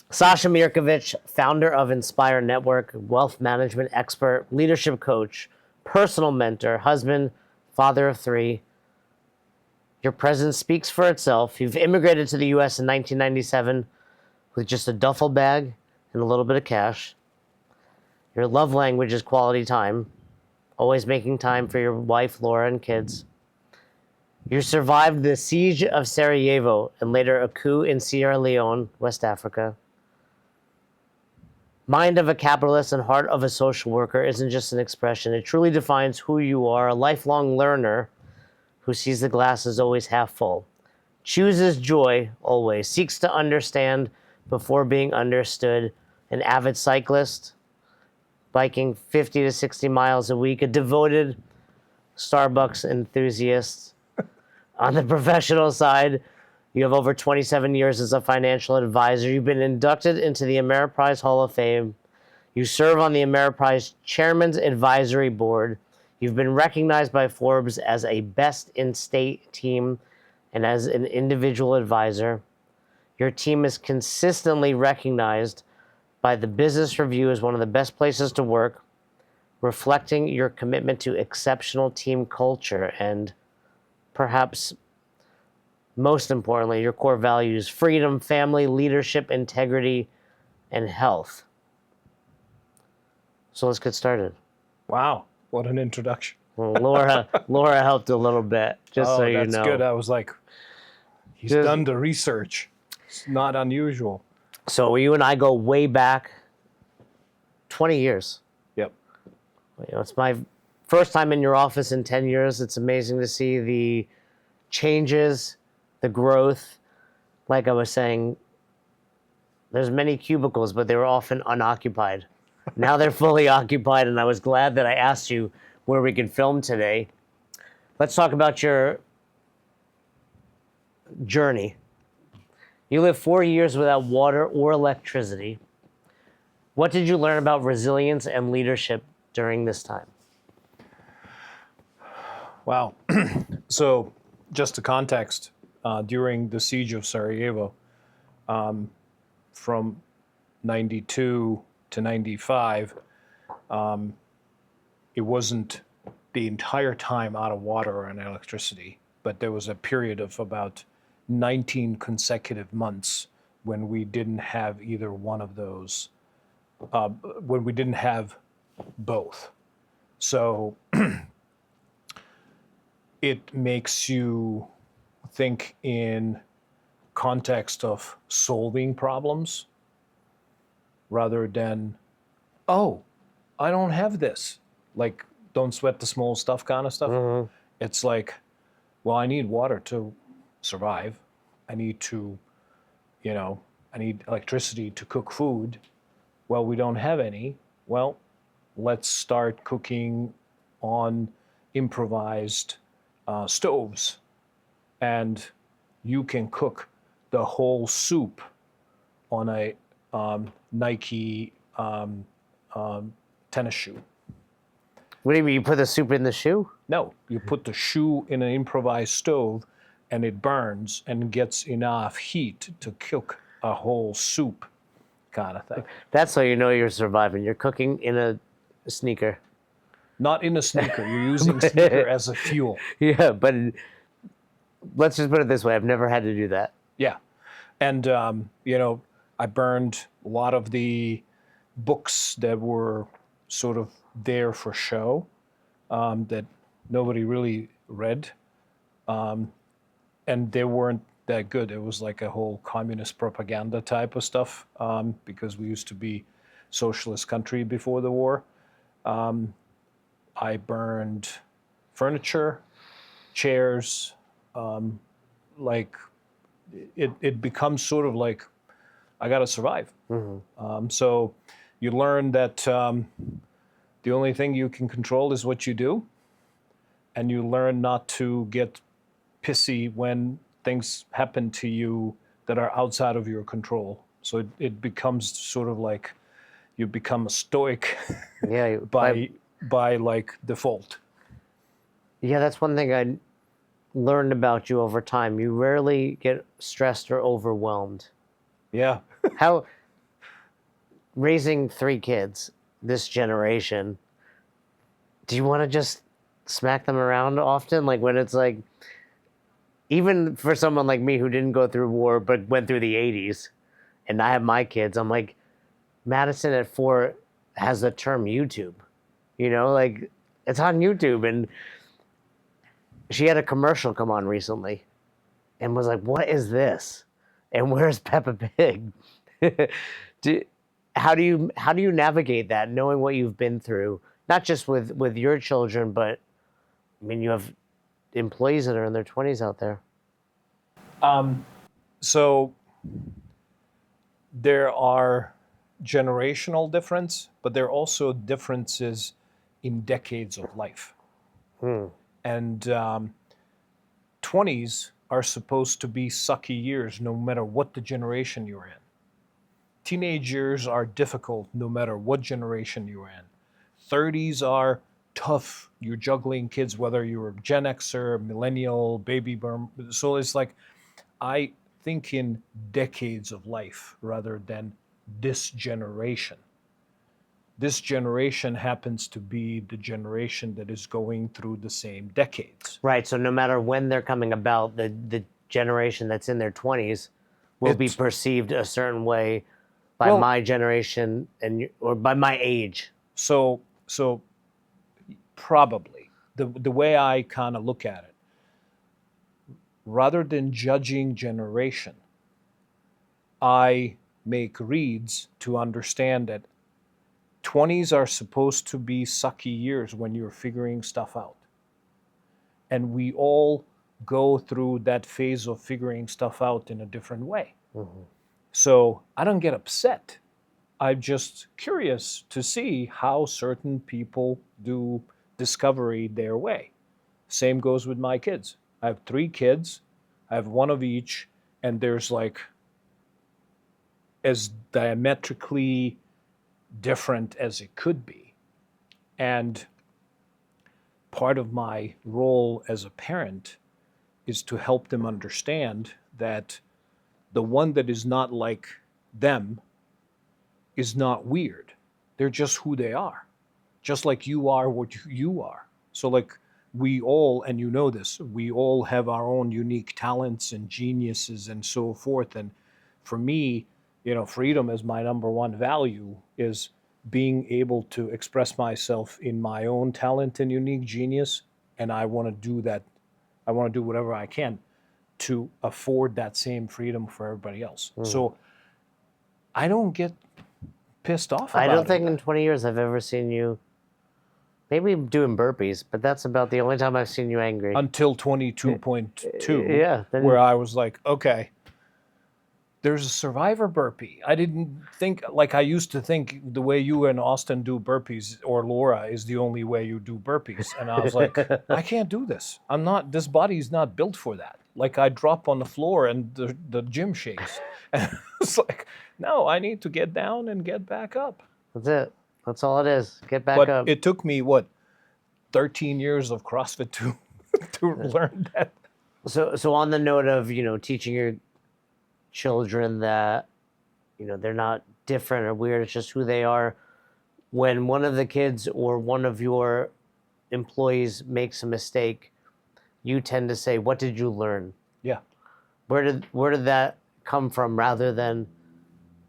Saša Mirković, founder of Inspire Network, wealth management expert, leadership coach, personal mentor, husband, father of three. Your presence speaks for itself. You've immigrated to the U.S. in 1997 with just a duffel bag and a little bit of cash. Your love language is quality time, always making time for your wife, Laura, and kids. You survived the siege of Sarajevo and later a coup in Sierra Leone, West Africa. Mind of a capitalist and heart of a social worker isn't just an expression. It truly defines who you are, a lifelong learner who sees the glass as always half full, chooses joy always, seeks to understand before being understood, an avid cyclist, biking 50 to 60 miles a week, a devoted Starbucks enthusiast. On the professional side, you have over 27 years as a financial advisor. You've been inducted into the Ameriprise Hall of Fame. You serve on the Ameriprise Chairman's Advisory Board. You've been recognized by Forbes as a best in state team and as an individual advisor. Your team is consistently recognized by the Business Review as one of the best places to work, reflecting your commitment to exceptional team culture and perhaps most importantly, your core values: freedom, family, leadership, integrity, and health. So let's get started. Wow, what an introduction. Well, Laura helped a little bit, just so you know. That's good. I was like, he's done the research. It's not unusual. So you and I go way back 20 years. Yep. It's my first time in your office in 10 years. It's amazing to see the changes, the growth. Like I was saying, there's many cubicles, but they were often unoccupied. Now they're fully occupied, and I was glad that I asked you where we could film today. Let's talk about your journey. You lived 4 years without water or electricity. What did you learn about resilience and leadership during this time? Wow. So, just to context, during the siege of Sarajevo, from 92 to 95, it wasn't the entire time out of water and electricity, but there was a period of about 19 consecutive months when we didn't have either one of those, when we didn't have both. So it makes you think in context of solving problems rather than, oh, I don't have this. Like, don't sweat the small stuff kind of stuff. Mm-hmm. It's like, well, I need water to survive. I need to, I need electricity to cook food. Well, we don't have any. Well, let's start cooking on improvised stoves. And you can cook the whole soup on a Nike tennis shoe. What do you mean? You put the soup in the shoe? No, you put the shoe in an improvised stove and it burns and gets enough heat to cook a whole soup kind of thing. That's how you know you're surviving. You're cooking in a sneaker. Not in a sneaker. You're using sneaker as a fuel. Yeah, but let's just put it this way. I've never had to do that. Yeah. And, I burned a lot of the books that were sort of there for show, that nobody really read. And they weren't that good. It was like a whole communist propaganda type of stuff, because we used to be socialist country before the war. I burned furniture, chairs, like it becomes sort of like, I got to survive. Mm-hmm. So you learn that the only thing you can control is what you do. And you learn not to get pissy when things happen to you that are outside of your control. So it becomes sort of like you become a stoic Yeah, by like default. Yeah, that's one thing I learned about you over time. You rarely get stressed or overwhelmed. Yeah. How raising 3 kids, this generation, do you want to just smack them around often? Like when it's like, even for someone like me who didn't go through war but went through the 80s, and I have my kids, I'm like, Madison at 4 has the term YouTube. You know, like it's on YouTube. And she had a commercial come on recently and was like, what is this? And where's Peppa Pig? do, how do you navigate that, knowing what you've been through, not just with your children, but I mean, you have employees that are in their 20s out there. So there are generational difference, but there are also differences in decades of life. And 20s are supposed to be sucky years no matter what the generation you're in. Teenage years are difficult no matter what generation you're in. 30s are tough. You're juggling kids, whether you're a Gen Xer, millennial, baby boom. So it's like, I think in decades of life rather than this generation. This generation happens to be the generation that is going through the same decades. Right. So no matter when they're coming about, the generation that's in their 20s will be perceived a certain way by my generation or by my age. So probably the way I kind of look at it, rather than judging generation, I make reads to understand that 20s are supposed to be sucky years when you're figuring stuff out. And we all go through that phase of figuring stuff out in a different way. So I don't get upset. I'm just curious to see how certain people do discovery their way. Same goes with my kids. I have 3 kids. I have one of each, and there's like as diametrically different as it could be. And part of my role as a parent is to help them understand that the one that is not like them is not weird. They're just who they are. Just like you are what you are. So like we all, and you know this, we all have our own unique talents and geniuses and so forth. And for me, freedom is my number one value, is being able to express myself in my own talent and unique genius. And I want to do that. I want to do whatever I can to afford that same freedom for everybody else. So I don't get pissed off about it. I don't think in 20 years I've ever seen you, maybe doing burpees, but that's about the only time I've seen you angry. Until 22.2, Yeah, where I was like, okay, there's a survivor burpee. I didn't think, like I used to think the way you and Austin do burpees, or Laura, is the only way you do burpees. And I was like, I can't do this. This body's not built for that. Like I drop on the floor and the gym shakes. And it's like, no, I need to get down and get back up. That's it. That's all it is. Get back But up. it took me, 13 years of CrossFit to learn that. So on the note of, teaching your children that, they're not different or weird, it's just who they are. When one of the kids or one of your employees makes a mistake, you tend to say, what did you learn? Yeah. Where did that come from, rather than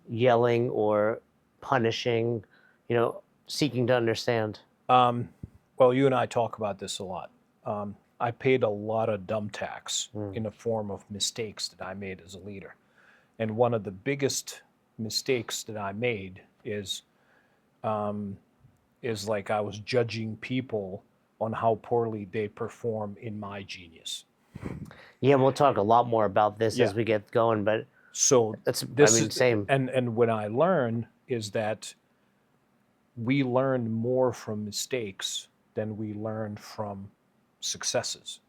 yelling or punishing, seeking to understand? Well, you and I talk about this a lot. I paid a lot of dumb tax in the form of mistakes that I made as a leader. And one of the biggest mistakes that I made is like I was judging people on how poorly they perform in my genius. Yeah, we'll talk a lot more about this as we get going, but so same. And when I learn is that we learn more from mistakes than we learn from successes,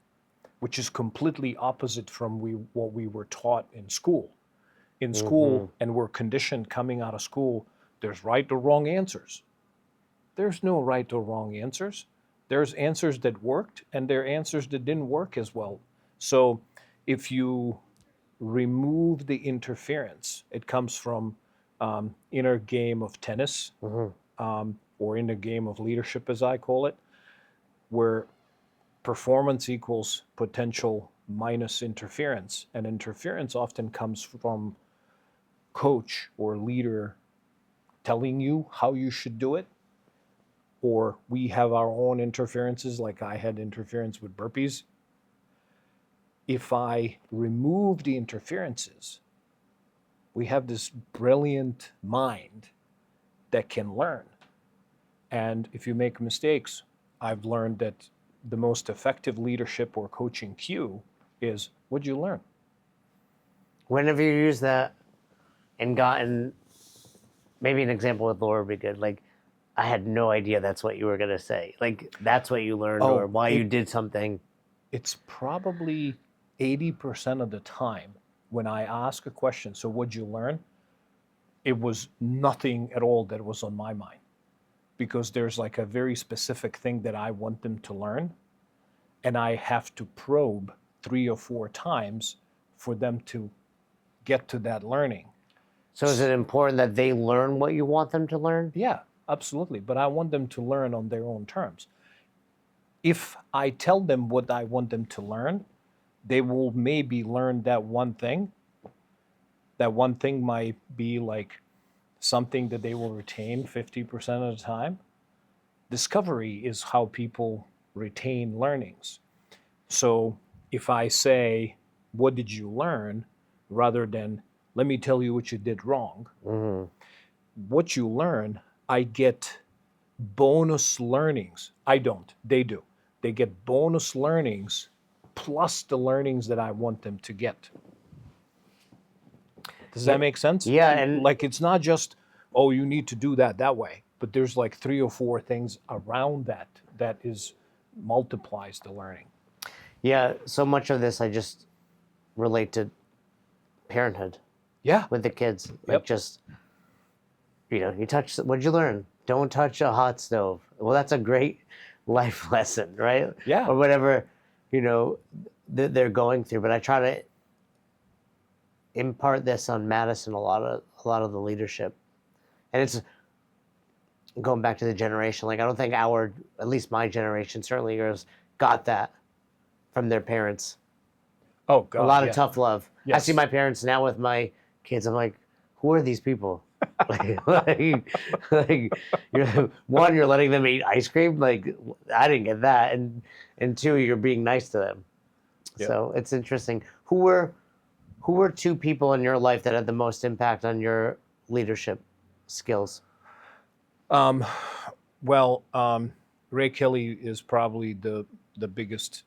which is completely opposite from what we were taught in school. In school, and we're conditioned coming out of school, there's right or wrong answers. There's no right or wrong answers. There's answers that worked, and there are answers that didn't work as well. So if you remove the interference, it comes from inner game of tennis, or inner game of leadership, as I call it, where performance equals potential minus interference. And interference often comes from coach or leader telling you how you should do it, or we have our own interferences, like I had interference with burpees. If I remove the interferences, we have this brilliant mind that can learn. And if you make mistakes, I've learned that the most effective leadership or coaching cue is, what'd you learn? When have you used that and gotten, maybe an example with Laura would be good. Like, I had no idea that's what you were going to say. Like, that's what you learned or why you did something. It's probably 80% of the time when I ask a question, so what'd you learn? It was nothing at all that was on my mind, because there's like a very specific thing that I want them to learn, and I have to probe 3 or 4 times for them to get to that learning. So is it important that they learn what you want them to learn? Yeah, absolutely. But I want them to learn on their own terms. If I tell them what I want them to learn, they will maybe learn that one thing. That one thing might be like something that they will retain 50% of the time. Discovery is how people retain learnings. So if I say, what did you learn? Rather than, let me tell you what you did wrong. What you learn, I get bonus learnings. I don't, they do. They get bonus learnings plus the learnings that I want them to get. Does that make sense? Yeah, and like, it's not just, oh, you need to do that way, but there's like 3 or 4 things around that is multiplies the learning. yeah, so much of this I just relate to parenthood. Yeah. With the kids. Like, Yep. just, you touch, what'd you learn? Don't touch a hot stove. Well, that's a great life lesson, right? Yeah. Or whatever, they're going through. But I try to impart this on Madison a lot of the leadership. And it's going back to the generation. Like, I don't think at least my generation, certainly yours, got that from their parents. Oh, God. A lot of tough love. Yes. I see my parents now with my kids. I'm like, who are these people? One, you're letting them eat ice cream. Like, I didn't get that, and 2, you're being nice to them. Yep. So it's interesting. Who were 2 people in your life that had the most impact on your leadership skills? Well, Ray Kelly is probably the biggest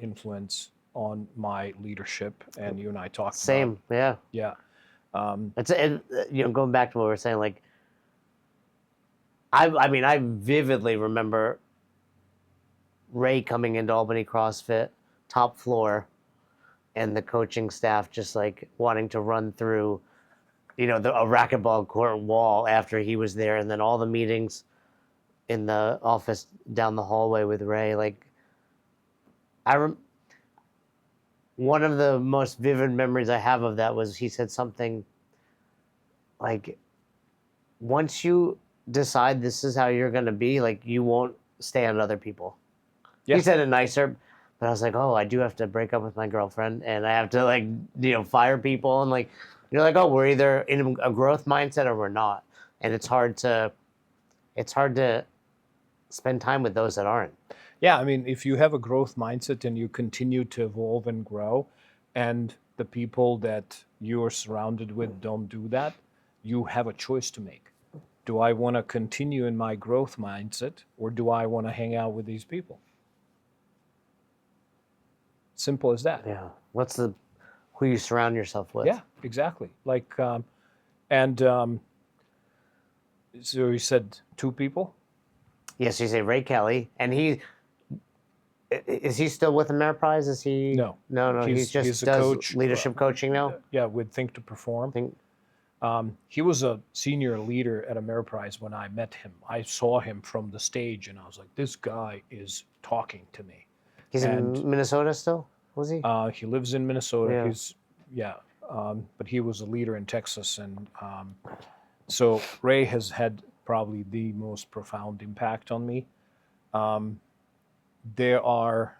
influence on my leadership, and you and I talked Same, about. yeah. Yeah. It's going back to what we were saying. Like, I mean, I vividly remember Ray coming into Albany CrossFit, top floor, and the coaching staff just like wanting to run through, a racquetball court wall after he was there, and then all the meetings in the office down the hallway with Ray. Like, one of the most vivid memories I have of that was he said something like, once you decide this is how you're going to be, like, you won't stay on other people. Yeah. He said it nicer, but I was like, oh, I do have to break up with my girlfriend, and I have to, like, fire people, and like, you're like, oh, we're either in a growth mindset or we're not, and it's hard to spend time with those that aren't. Yeah, I mean, if you have a growth mindset and you continue to evolve and grow, and the people that you're surrounded with don't do that, you have a choice to make. Do I want to continue in my growth mindset, or do I want to hang out with these people? Simple as that. Yeah. Who you surround yourself with? Yeah, exactly. Like, so you said 2 people? Yes, you say Ray Kelly, and is he still with Ameriprise? Is he? No. No. He's just does coach, leadership coaching now. Yeah, with Think to Perform. He was a senior leader at Ameriprise when I met him. I saw him from the stage, and I was like, this guy is talking to me. He's in Minnesota still? Was he? He lives in Minnesota. Yeah. But he was a leader in Texas, and So Ray has had probably the most profound impact on me. There are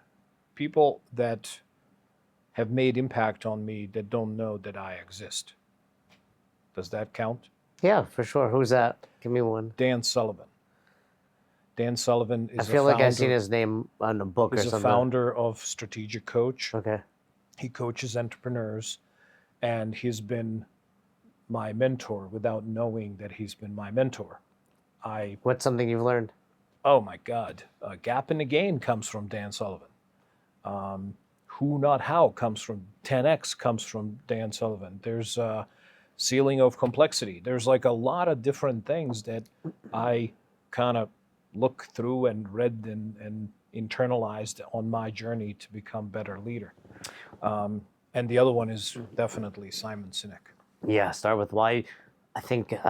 people that have made impact on me that don't know that I exist. Does that count? Yeah, for sure. Who's that? Give me one. Dan Sullivan. Dan Sullivan I is feel like I've seen his name on a book or he's a something. founder of Strategic Coach. Okay. He coaches entrepreneurs, and he's been my mentor without knowing that he's been my mentor. What's something you've learned? Oh my God, Gap in the Gain comes from Dan Sullivan. Who Not How comes from 10X comes from Dan Sullivan. There's Ceiling of Complexity. There's like a lot of different things that I kind of look through and read and internalized on my journey to become a better leader. And the other one is definitely Simon Sinek. Yeah, start with why. I think it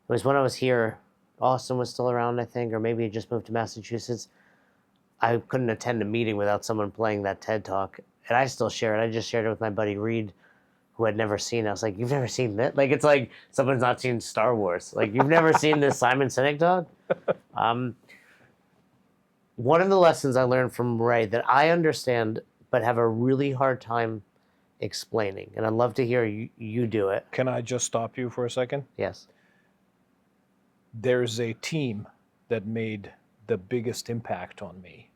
was when I was here. Austin was still around, I think, or maybe he just moved to Massachusetts. I couldn't attend a meeting without someone playing that TED Talk, and I still share it. I just shared it with my buddy Reed, who had never seen it. I was like, "You've never seen that?" Like, it's like someone's not seen Star Wars. Like, you've never seen this Simon Sinek talk? One of the lessons I learned from Ray that I understand but have a really hard time explaining, and I'd love to hear you do it. Can I just stop you for a second? Yes. There's a team that made the biggest impact on me.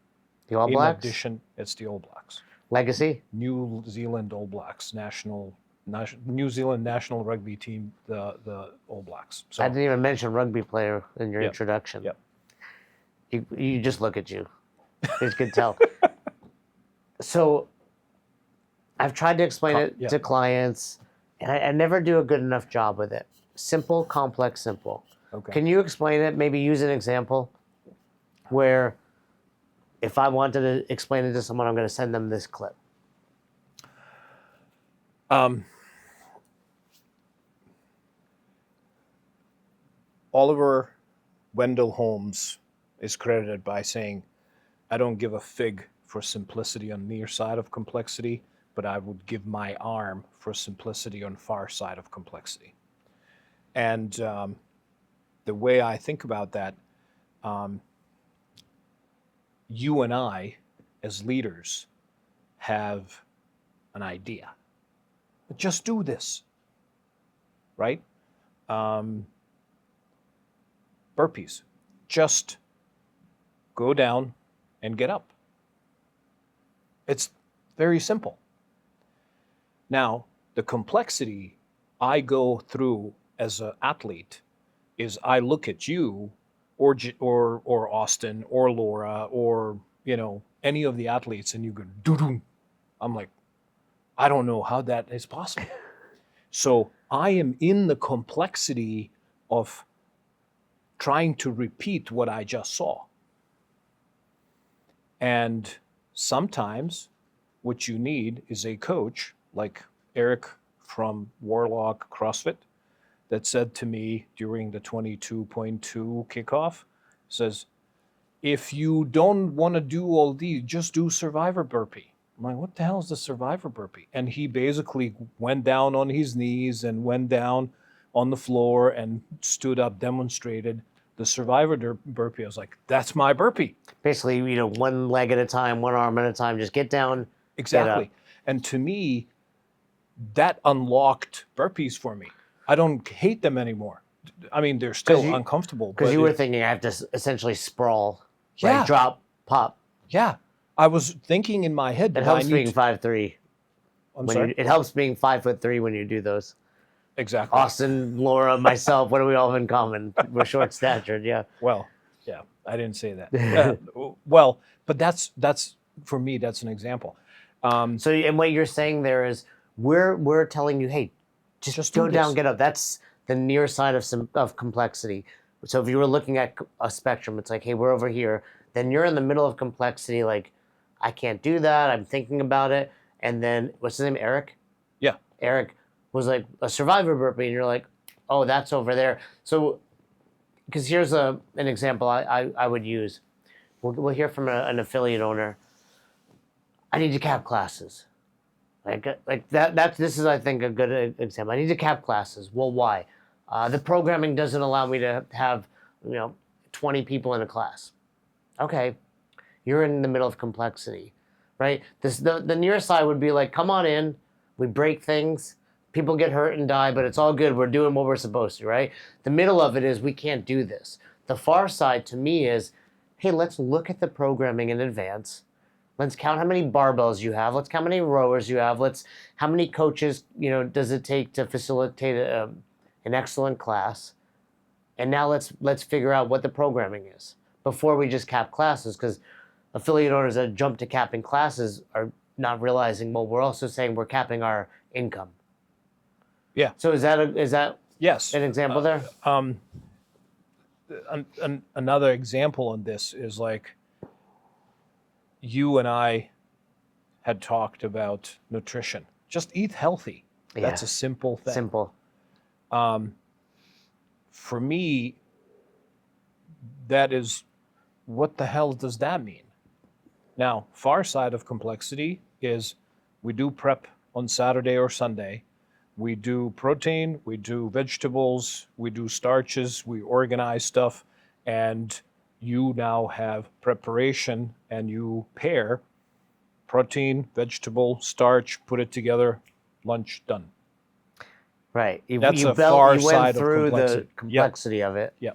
The All Blacks? In addition, it's the All Blacks. Legacy? New Zealand All Blacks, New Zealand national rugby team, the All Blacks. So, I didn't even mention rugby player in your introduction. Yep. You just look at you. You could tell. So I've tried to explain it to clients, and I never do a good enough job with it. Simple, complex, simple. Okay. Can you explain it? Maybe use an example where if I wanted to explain it to someone, I'm going to send them this clip. Oliver Wendell Holmes is credited by saying, "I don't give a fig for simplicity on near side of complexity, but I would give my arm for simplicity on far side of complexity." And the way I think about that, you and I, as leaders, have an idea. But just do this, right? Burpees. Just go down and get up. It's very simple. Now, the complexity I go through as an athlete is I look at you or Austin or Laura or any of the athletes and you go doo-doo. I'm like, I don't know how that is possible. So I am in the complexity of trying to repeat what I just saw. And sometimes what you need is a coach like Eric from Warlock CrossFit that said to me during the 22.2 kickoff, says, if you don't want to do all these, just do survivor burpee. I'm like, what the hell is the survivor burpee? And he basically went down on his knees and went down on the floor and stood up, demonstrated the survivor burpee. I was like, that's my burpee. Basically, one leg at a time, one arm at a time, just get down. Exactly. Get up. And to me, that unlocked burpees for me. I don't hate them anymore. I mean, they're still uncomfortable. Because you were thinking I have to essentially sprawl, yeah. right? Drop, pop. Yeah. I was thinking in my head. It helps being 5'3". I'm sorry? It helps being 5'3" when you do those. Exactly. Austin, Laura, myself, what do we all have in common? We're short-statured, yeah. Well, yeah, I didn't say that. Well, but that's for me, that's an example. So, and what you're saying there is we're telling you, hey, just go down, get up. That's the near side of complexity. So if you were looking at a spectrum, it's like, hey, we're over here. Then you're in the middle of complexity, like, I can't do that. I'm thinking about it. And then, what's his name, Eric? Yeah. Eric was like a survivor burpee, and you're like, oh, that's over there. So, because here's an example I would use. We'll hear from an affiliate owner. I need to cap classes. Like that. This is, I think, a good example. I need to cap classes. Well, why? The programming doesn't allow me to have 20 people in a class. Okay, you're in the middle of complexity, right? The near side would be like, come on in, we break things, people get hurt and die, but it's all good. We're doing what we're supposed to, right? The middle of it is we can't do this. The far side to me is, hey, let's look at the programming in advance. Let's count how many barbells you have. Let's count how many rowers you have. How many coaches does it take to facilitate an excellent class? And now let's figure out what the programming is before we just cap classes, because affiliate owners that jump to capping classes are not realizing, well, we're also saying we're capping our income. Yeah. So is that Yes. an example there? Another example on this is like you and I had talked about nutrition. Just eat healthy. That's a simple thing. Simple. For me, that is, what the hell does that mean? Now, far side of complexity is we do prep on Saturday or Sunday. We do protein, we do vegetables, we do starches, we organize stuff, and you now have preparation and you pair protein, vegetable, starch, put it together, lunch done. Right. That's a you far went side of through complexity. the complexity of it. Yeah.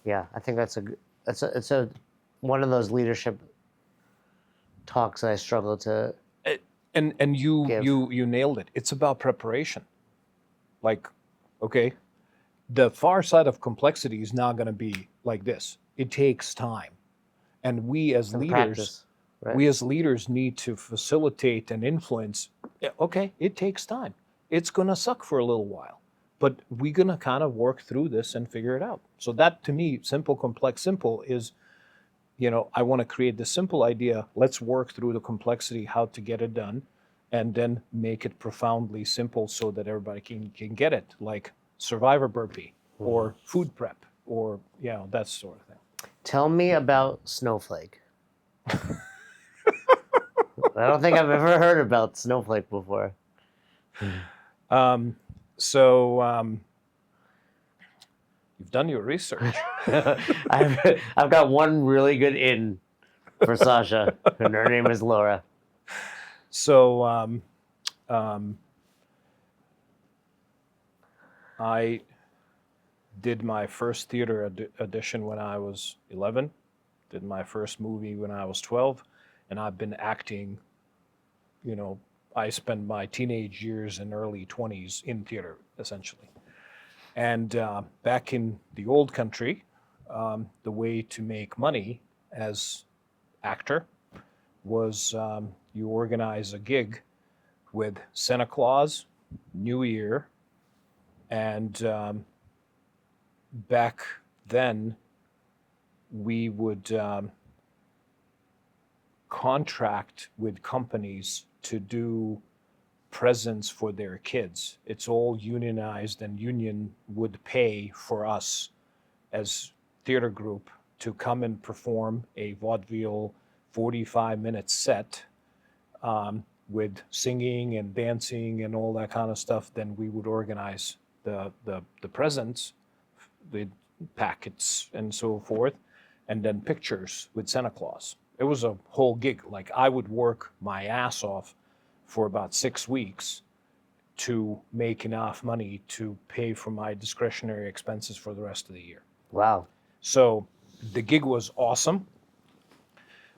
Yeah, I think it's a one of those leadership talks that I struggle to. And you give. you nailed it. It's about preparation. Like, okay, the far side of complexity is not going to be like this. It takes time, and we as Some leaders, practice, right? we as leaders need to facilitate and influence. Okay, it takes time. It's going to suck for a little while, but we're going to kind of work through this and figure it out. So that, to me, simple, complex, simple is, I want to create the simple idea. Let's work through the complexity, how to get it done, and then make it profoundly simple so that everybody can get it, like survivor burpee or food prep or that sort of thing. Tell me about Snowflake. I don't think I've ever heard about Snowflake before. You've done your research. I've got one really good in for Sasha, and her name is Laura. So I did my first theater audition when I was 11, did my first movie when I was 12, and I've been acting, I spent my teenage years and early 20s in theater, essentially. And back in the old country, the way to make money as actor was you organize a gig with Santa Claus, New Year, and back then we would contract with companies to do presents for their kids. It's all unionized, and union would pay for us as theater group to come and perform a vaudeville 45-minute set with singing and dancing and all that kind of stuff. Then we would organize the presents, the packets and so forth, and then pictures with Santa Claus. It was a whole gig. Like, I would work my ass off for about 6 weeks to make enough money to pay for my discretionary expenses for the rest of the year. Wow. So the gig was awesome.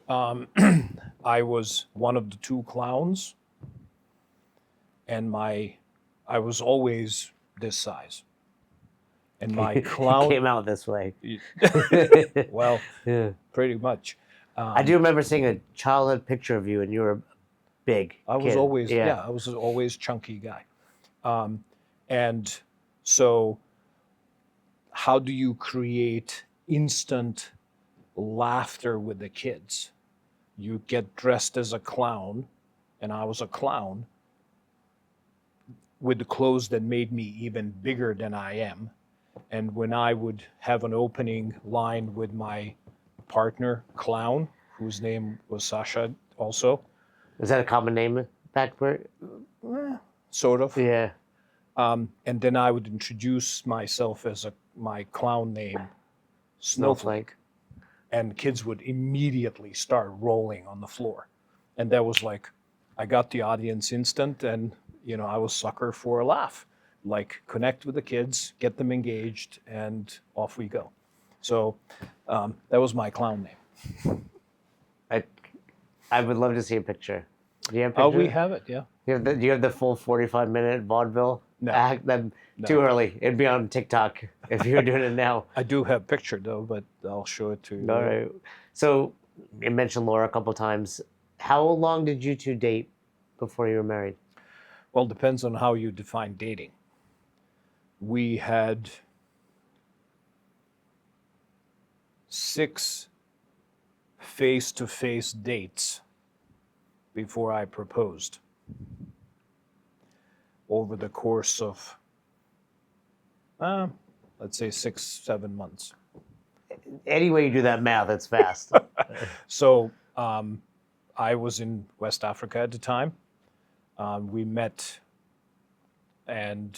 I was one of the two clowns, and I was always this size. And my clown came out this way. Well, yeah, pretty much. I do remember seeing a childhood picture of you, and you were big. I was always, I was always chunky guy. And so how do you create instant laughter with the kids? You get dressed as a clown, and I was a clown with the clothes that made me even bigger than I am. And when I would have an opening line with my partner, clown, whose name was Sasha also. Is that a common name back where? Sort of. Yeah. And then I would introduce myself as my clown name, Snowflake, and kids would immediately start rolling on the floor. And that was like, I got the audience instant, and I was sucker for a laugh. Like, connect with the kids, get them engaged, and off we go. So that was my clown name. I would love to see a picture. Do you have a Oh, picture? we have it, yeah. Do you have the full 45-minute vaudeville No. act? Then too early. It'd be on TikTok if you were doing it now. I do have a picture though, but I'll show it to you. All right. So you mentioned Laura a couple times. How long did you two date before you were married? Well, it depends on how you define dating. We had 6 face-to-face dates before I proposed over the course of, let's say 6-7 months. Any way you do that math, it's fast. So I was in West Africa at the time. We met in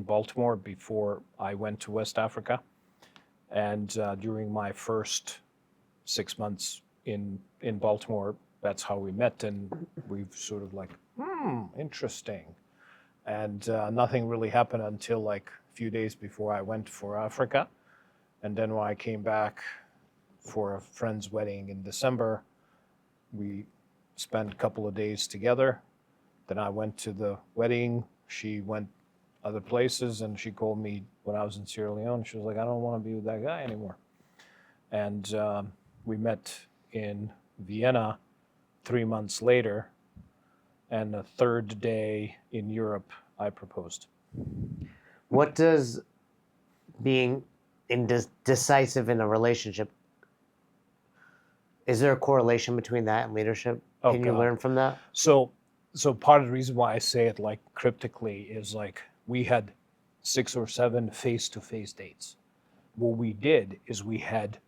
Baltimore before I went to West Africa. And during my first 6 months in Baltimore, that's how we met. And we've sort of like, interesting. And nothing really happened until like a few days before I went for Africa. And then when I came back for a friend's wedding in December, we spent a couple of days together. Then I went to the wedding. She went other places, and she called me when I was in Sierra Leone. She was like, I don't want to be with that guy anymore. And we met in Vienna 3 months later, and the third day in Europe, I proposed. What does being decisive in a relationship, is there a correlation between that and leadership? Can you learn from that? So part of the reason why I say it like cryptically is like we had 6 or 7 face-to-face dates. What we did is we had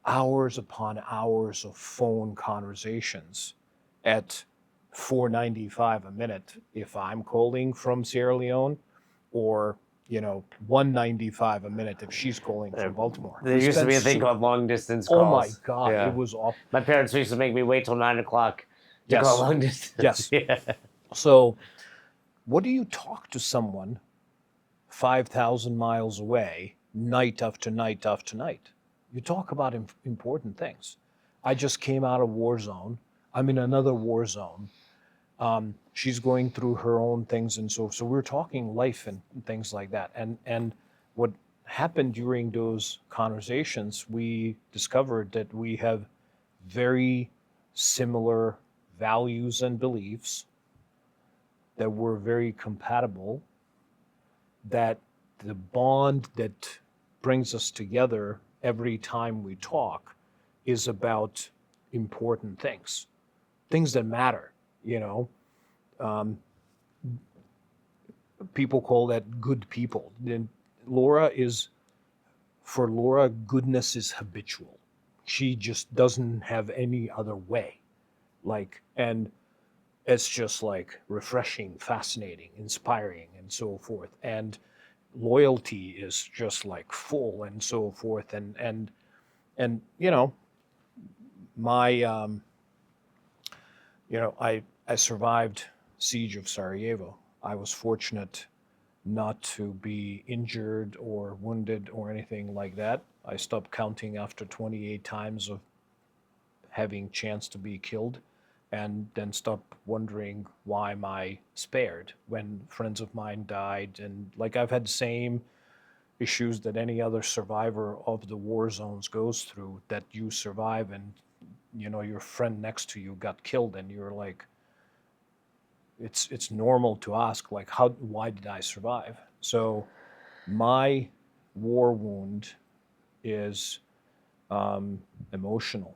hours upon hours of phone conversations at $4.95 a minute if I'm calling from Sierra Leone, or $1.95 a minute if she's calling from Baltimore. There used to be a thing called long distance calls. Oh my God, Yeah. it was awful. My parents used to make me wait till 9 o'clock to call long distance. Yes. Yeah. So what do you talk to someone 5,000 miles away night after night after night? You talk about important things. I just came out of war zone. I'm in another war zone. She's going through her own things, and so we're talking life and things like that. And what happened during those conversations, we discovered that we have very similar values and beliefs, that were very compatible, that the bond that brings us together every time we talk is about important things that matter. People call that good people. And for Laura, goodness is habitual. She just doesn't have any other way. And it's just like refreshing, fascinating, inspiring, and so forth. And loyalty is just like full, and so forth. And my I survived siege of Sarajevo. I was fortunate not to be injured or wounded or anything like that. I stopped counting after 28 times of having chance to be killed, and then stopped wondering why am I spared when friends of mine died. And like, I've had the same issues that any other survivor of the war zones goes through, that you survive and your friend next to you got killed, and you're like, it's normal to ask, like, why did I survive? So my war wound is emotional.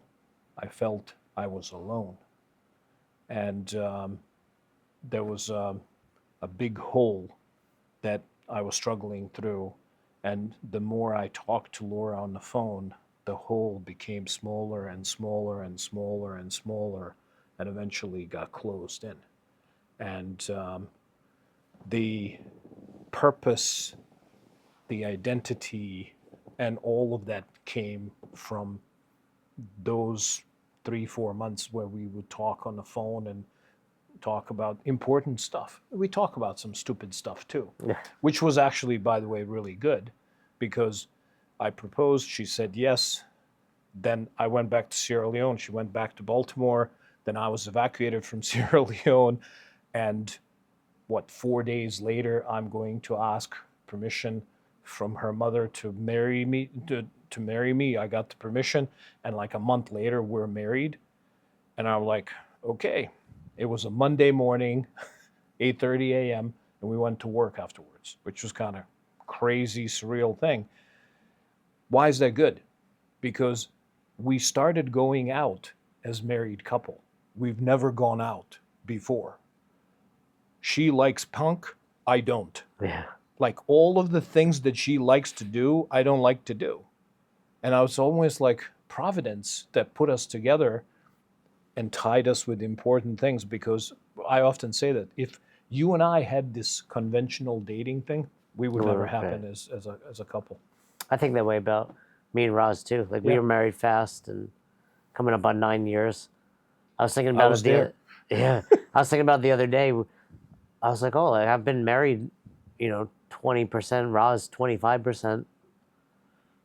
I felt I was alone, and there was a big hole that I was struggling through, and the more I talked to Laura on the phone, the hole became smaller and smaller and smaller and smaller, and eventually got closed in. And the purpose, the identity, and all of that came from those 3-4 months where we would talk on the phone and talk about important stuff. We talk about some stupid stuff too, which was actually, by the way, really good, because I proposed, she said yes. Then I went back to Sierra Leone. She went back to Baltimore. Then I was evacuated from Sierra Leone. And 4 days later, I'm going to ask permission from her mother to marry me. To marry me, I got the permission, and like a month later, we're married. And I'm like, okay. It was a Monday morning, 8:30 a.m., and we went to work afterwards, which was kind of crazy, surreal thing. Why is that good? Because we started going out as married couple. We've never gone out before. She likes punk, I don't. Yeah. Like all of the things that she likes to do, I don't like to do. And I was almost like Providence that put us together and tied us with important things, because I often say that if you and I had this conventional dating thing, we would never happen as a couple. I think that way about me and Roz too. Like we were married fast and coming up on 9 years. I was thinking about I was thinking about the other day. I was like, oh, I've been married, 20%, Roz 25%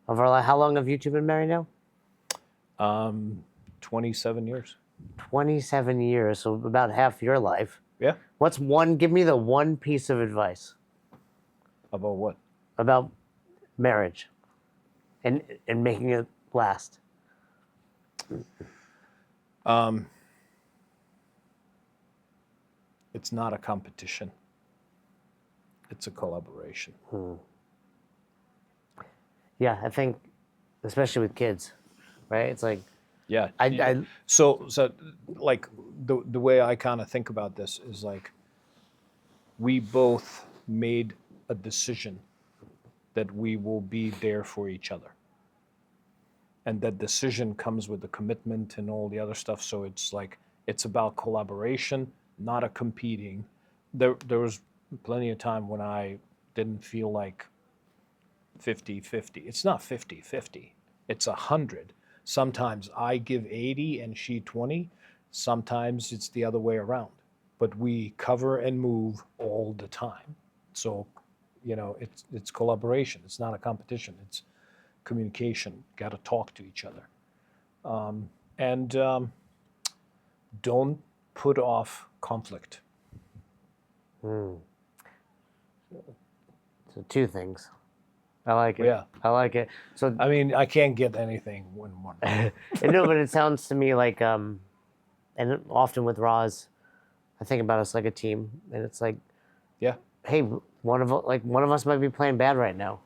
of our life. How long have you two been married now? 27 years. 27 years, so about half your life. Yeah. Give me the one piece of advice About what? about marriage and making it last. It's not a competition. It's a collaboration. Yeah, I think, especially with kids, right? It's like, Yeah. So like the way I kind of think about this is like we both made a decision that we will be there for each other. And that decision comes with the commitment and all the other stuff. So it's like, it's about collaboration, not a competing. There was plenty of time when I didn't feel like 50-50. It's not 50-50. It's 100. Sometimes I give 80 and she 20. Sometimes it's the other way around. But we cover and move all the time. So, it's collaboration. It's not a competition. It's communication. Got to talk to each other. And don't put off conflict. So two things. I like it. Yeah. I like it. So I mean, I can't get anything in one. no, but it sounds to me like, and often with Roz, I think about us like a team, and it's like, Yeah. hey, one of us might be playing bad right now.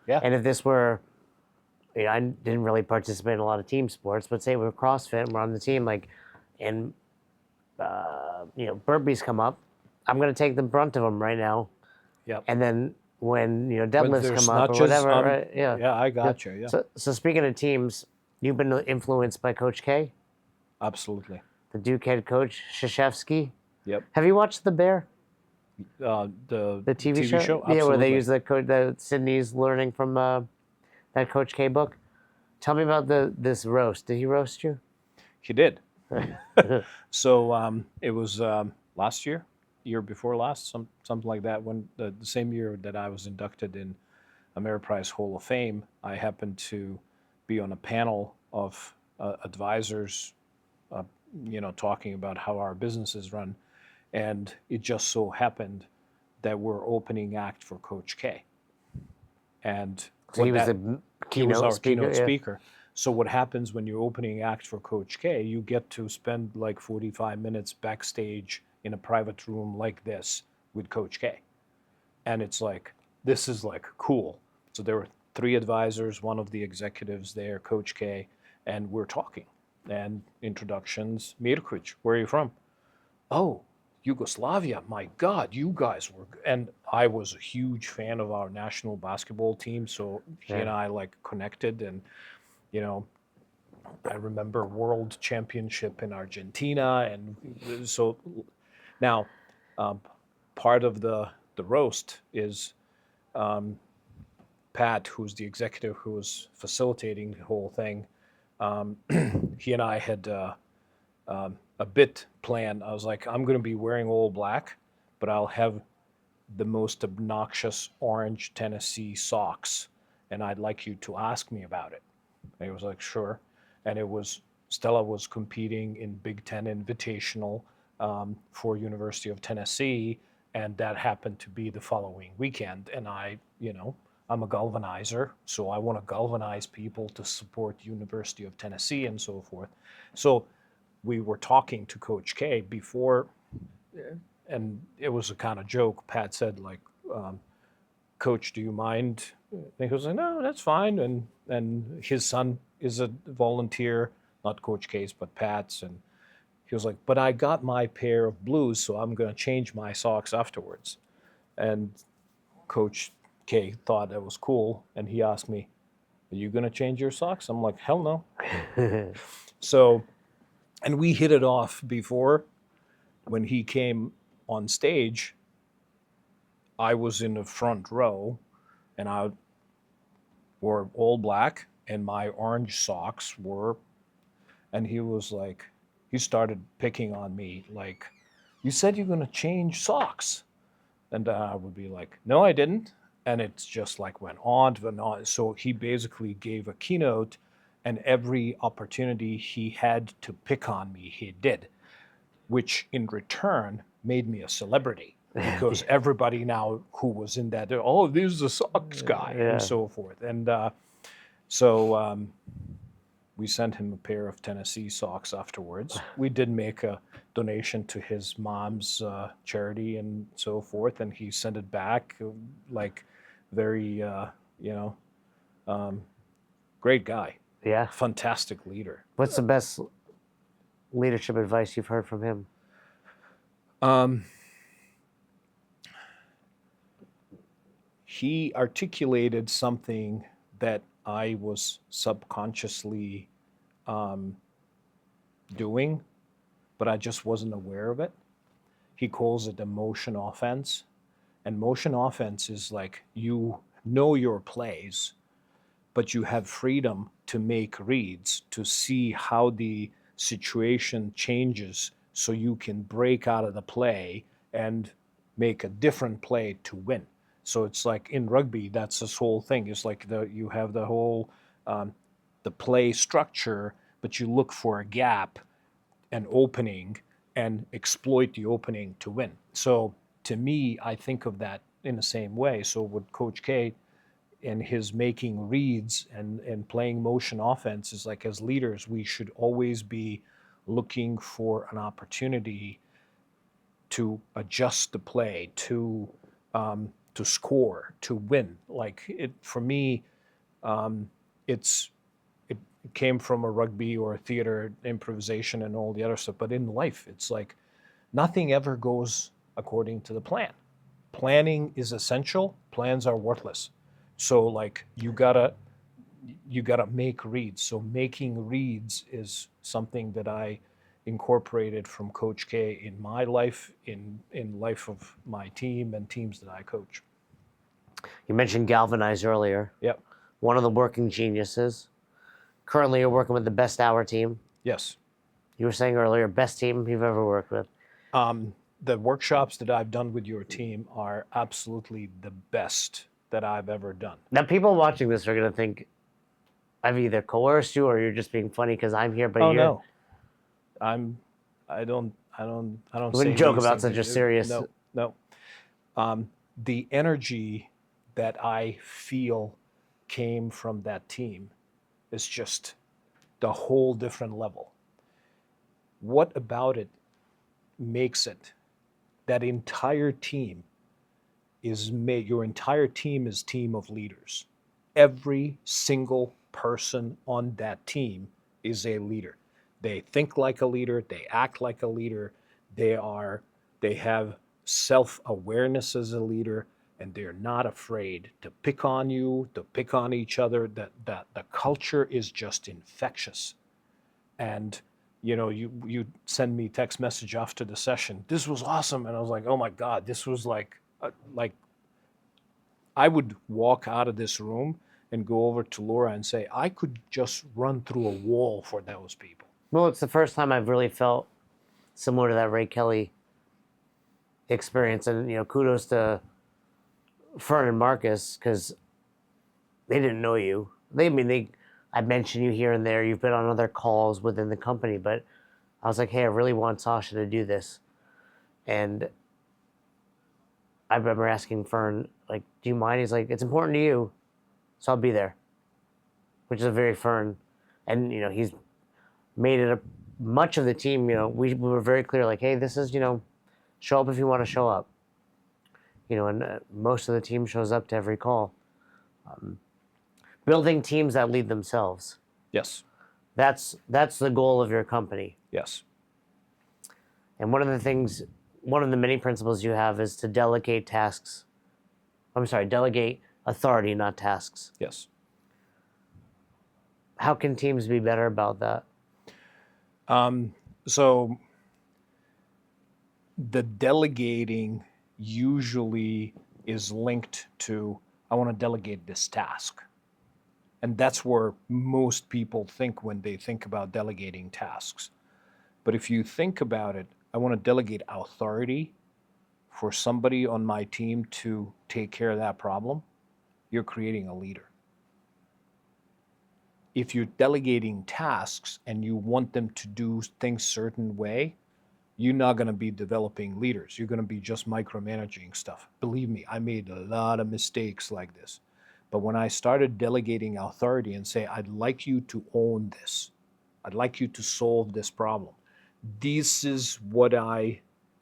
Yeah. And if this were, I didn't really participate in a lot of team sports, but say we're CrossFit and we're on the team, and burpees come up, I'm going to take the brunt of them right now. Yeah. And then when deadlifts there's come up or snatches, whatever, right? Yeah. Yeah, I got you. Yeah. So speaking of teams, you've been influenced by Coach K, Absolutely. the Duke head coach Krzyzewski. Yep. Have you watched The Bear? The TV show? Absolutely. Yeah, where they use the Sydney's learning from that Coach K book. Tell me about this roast. Did he roast you? He did. So it was last year before last, something like that. When the same year that I was inducted in Ameriprise Hall of Fame, I happened to be on a panel of advisors, talking about how our business is run, and it just so happened that we're opening act for Coach K. And So he was the keynote speaker. So what happens when you're opening act for Coach K, you get to spend like 45 minutes backstage in a private room like this with Coach K. And it's like, this is like cool. So there were 3 advisors, one of the executives there, Coach K, and we're talking. And introductions, Mirković, where are you from? Oh, Yugoslavia, my God, you guys were, and I was a huge fan of our national basketball team, so he and I connected, and I remember World Championship in Argentina, and so now part of the the roast is Pat, who's the executive who was facilitating the whole thing. He and I had a bit plan. I was like, I'm going to be wearing all black, but I'll have the most obnoxious orange Tennessee socks, and I'd like you to ask me about it. And he was like, sure. And it was Stella was competing in Big Ten Invitational for University of Tennessee, and that happened to be the following weekend. And I'm a galvanizer, so I want to galvanize people to support University of Tennessee and so forth. So we were talking to Coach K before, and it was a kind of joke. Pat said, like, Coach, do you mind? And he was like, no, that's fine. And his son is a volunteer, not Coach K's, but Pat's. And he was like, but I got my pair of blues, so I'm going to change my socks afterwards. And Coach K thought that was cool. And he asked me, are you going to change your socks? I'm like, hell no. So, and we hit it off before. When he came on stage, I was in the front row, and I wore all black, and my orange socks were, and he was like, he started picking on me, like, you said you're going to change socks. And I would be like, no, I didn't. And it's just like went on and on. So he basically gave a keynote, and every opportunity he had to pick on me, he did, which in return made me a celebrity because everybody now who was in that, oh, this is a socks guy, Yeah. and so forth. And so we sent him a pair of Tennessee socks afterwards. We did make a donation to his mom's charity and so forth, and he sent it back, like very, great guy, Yeah. fantastic leader. What's the best leadership advice you've heard from him? He articulated something that I was subconsciously doing, but I just wasn't aware of it. He calls it the motion offense. And motion offense is like you know your plays, but you have freedom to make reads, to see how the situation changes so you can break out of the play and make a different play to win. So it's like in rugby, that's this whole thing. It's like you have the whole the play structure, but you look for a gap, an opening, and exploit the opening to win. So to me, I think of that in the same way. So with Coach K and his making reads and playing motion offense is like, as leaders, we should always be looking for an opportunity to adjust the play, to score, to win. Like it for me, it came from a rugby or a theater improvisation and all the other stuff. But in life, it's like nothing ever goes according to the plan. Planning is essential. Plans are worthless. So like you gotta make reads. So making reads is something that I incorporated from Coach K in my life, in life of my team and teams that I coach. You mentioned Galvanize earlier. Yep. One of the working geniuses. Currently, you're working with the Best Hour team. Yes. You were saying earlier, best team you've ever worked with. The workshops that I've done with your team are absolutely the best that I've ever done. Now, people watching this are going to think I've either coerced you or you're just being funny because I'm here, but Oh you're... no, I don't wouldn't say joke these about things. such a serious... No. The energy that I feel came from that team is just the whole different level. What about it makes it that entire team is made? Your entire team is team of leaders. Every single person on that team is a leader. They think like a leader, they act like a leader, they have self-awareness as a leader, and they're not afraid to pick on you, to pick on each other. That the culture is just infectious. And you send me text message after the session, this was awesome, and I was like, oh my God, this was like like I would walk out of this room and go over to Laura and say, I could just run through a wall for those people. Well, it's the first time I've really felt similar to that Ray Kelly experience, and kudos to Fern and Marcus because they didn't know you. I mentioned you here and there. You've been on other calls within the company, but I was like, hey, I really want Saša to do this, and I remember asking Fern, like, do you mind? He's like, it's important to you, so I'll be there, which is a very Fern, and he's made it a much of the team. We were very clear, like, hey, this is show up if you want to show up, and most of the team shows up to every call. Building teams that lead themselves. Yes. That's the goal of your company. Yes. And one of the many principles you have is to delegate tasks. I'm sorry, delegate authority, not tasks. Yes. How can teams be better about that? So the delegating usually is linked to, I want to delegate this task. And that's where most people think when they think about delegating tasks. But if you think about it, I want to delegate authority for somebody on my team to take care of that problem. You're creating a leader. If you're delegating tasks and you want them to do things a certain way, you're not going to be developing leaders. You're going to be just micromanaging stuff. Believe me, I made a lot of mistakes like this. But when I started delegating authority and say, I'd like you to own this, I'd like you to solve this problem. This is what I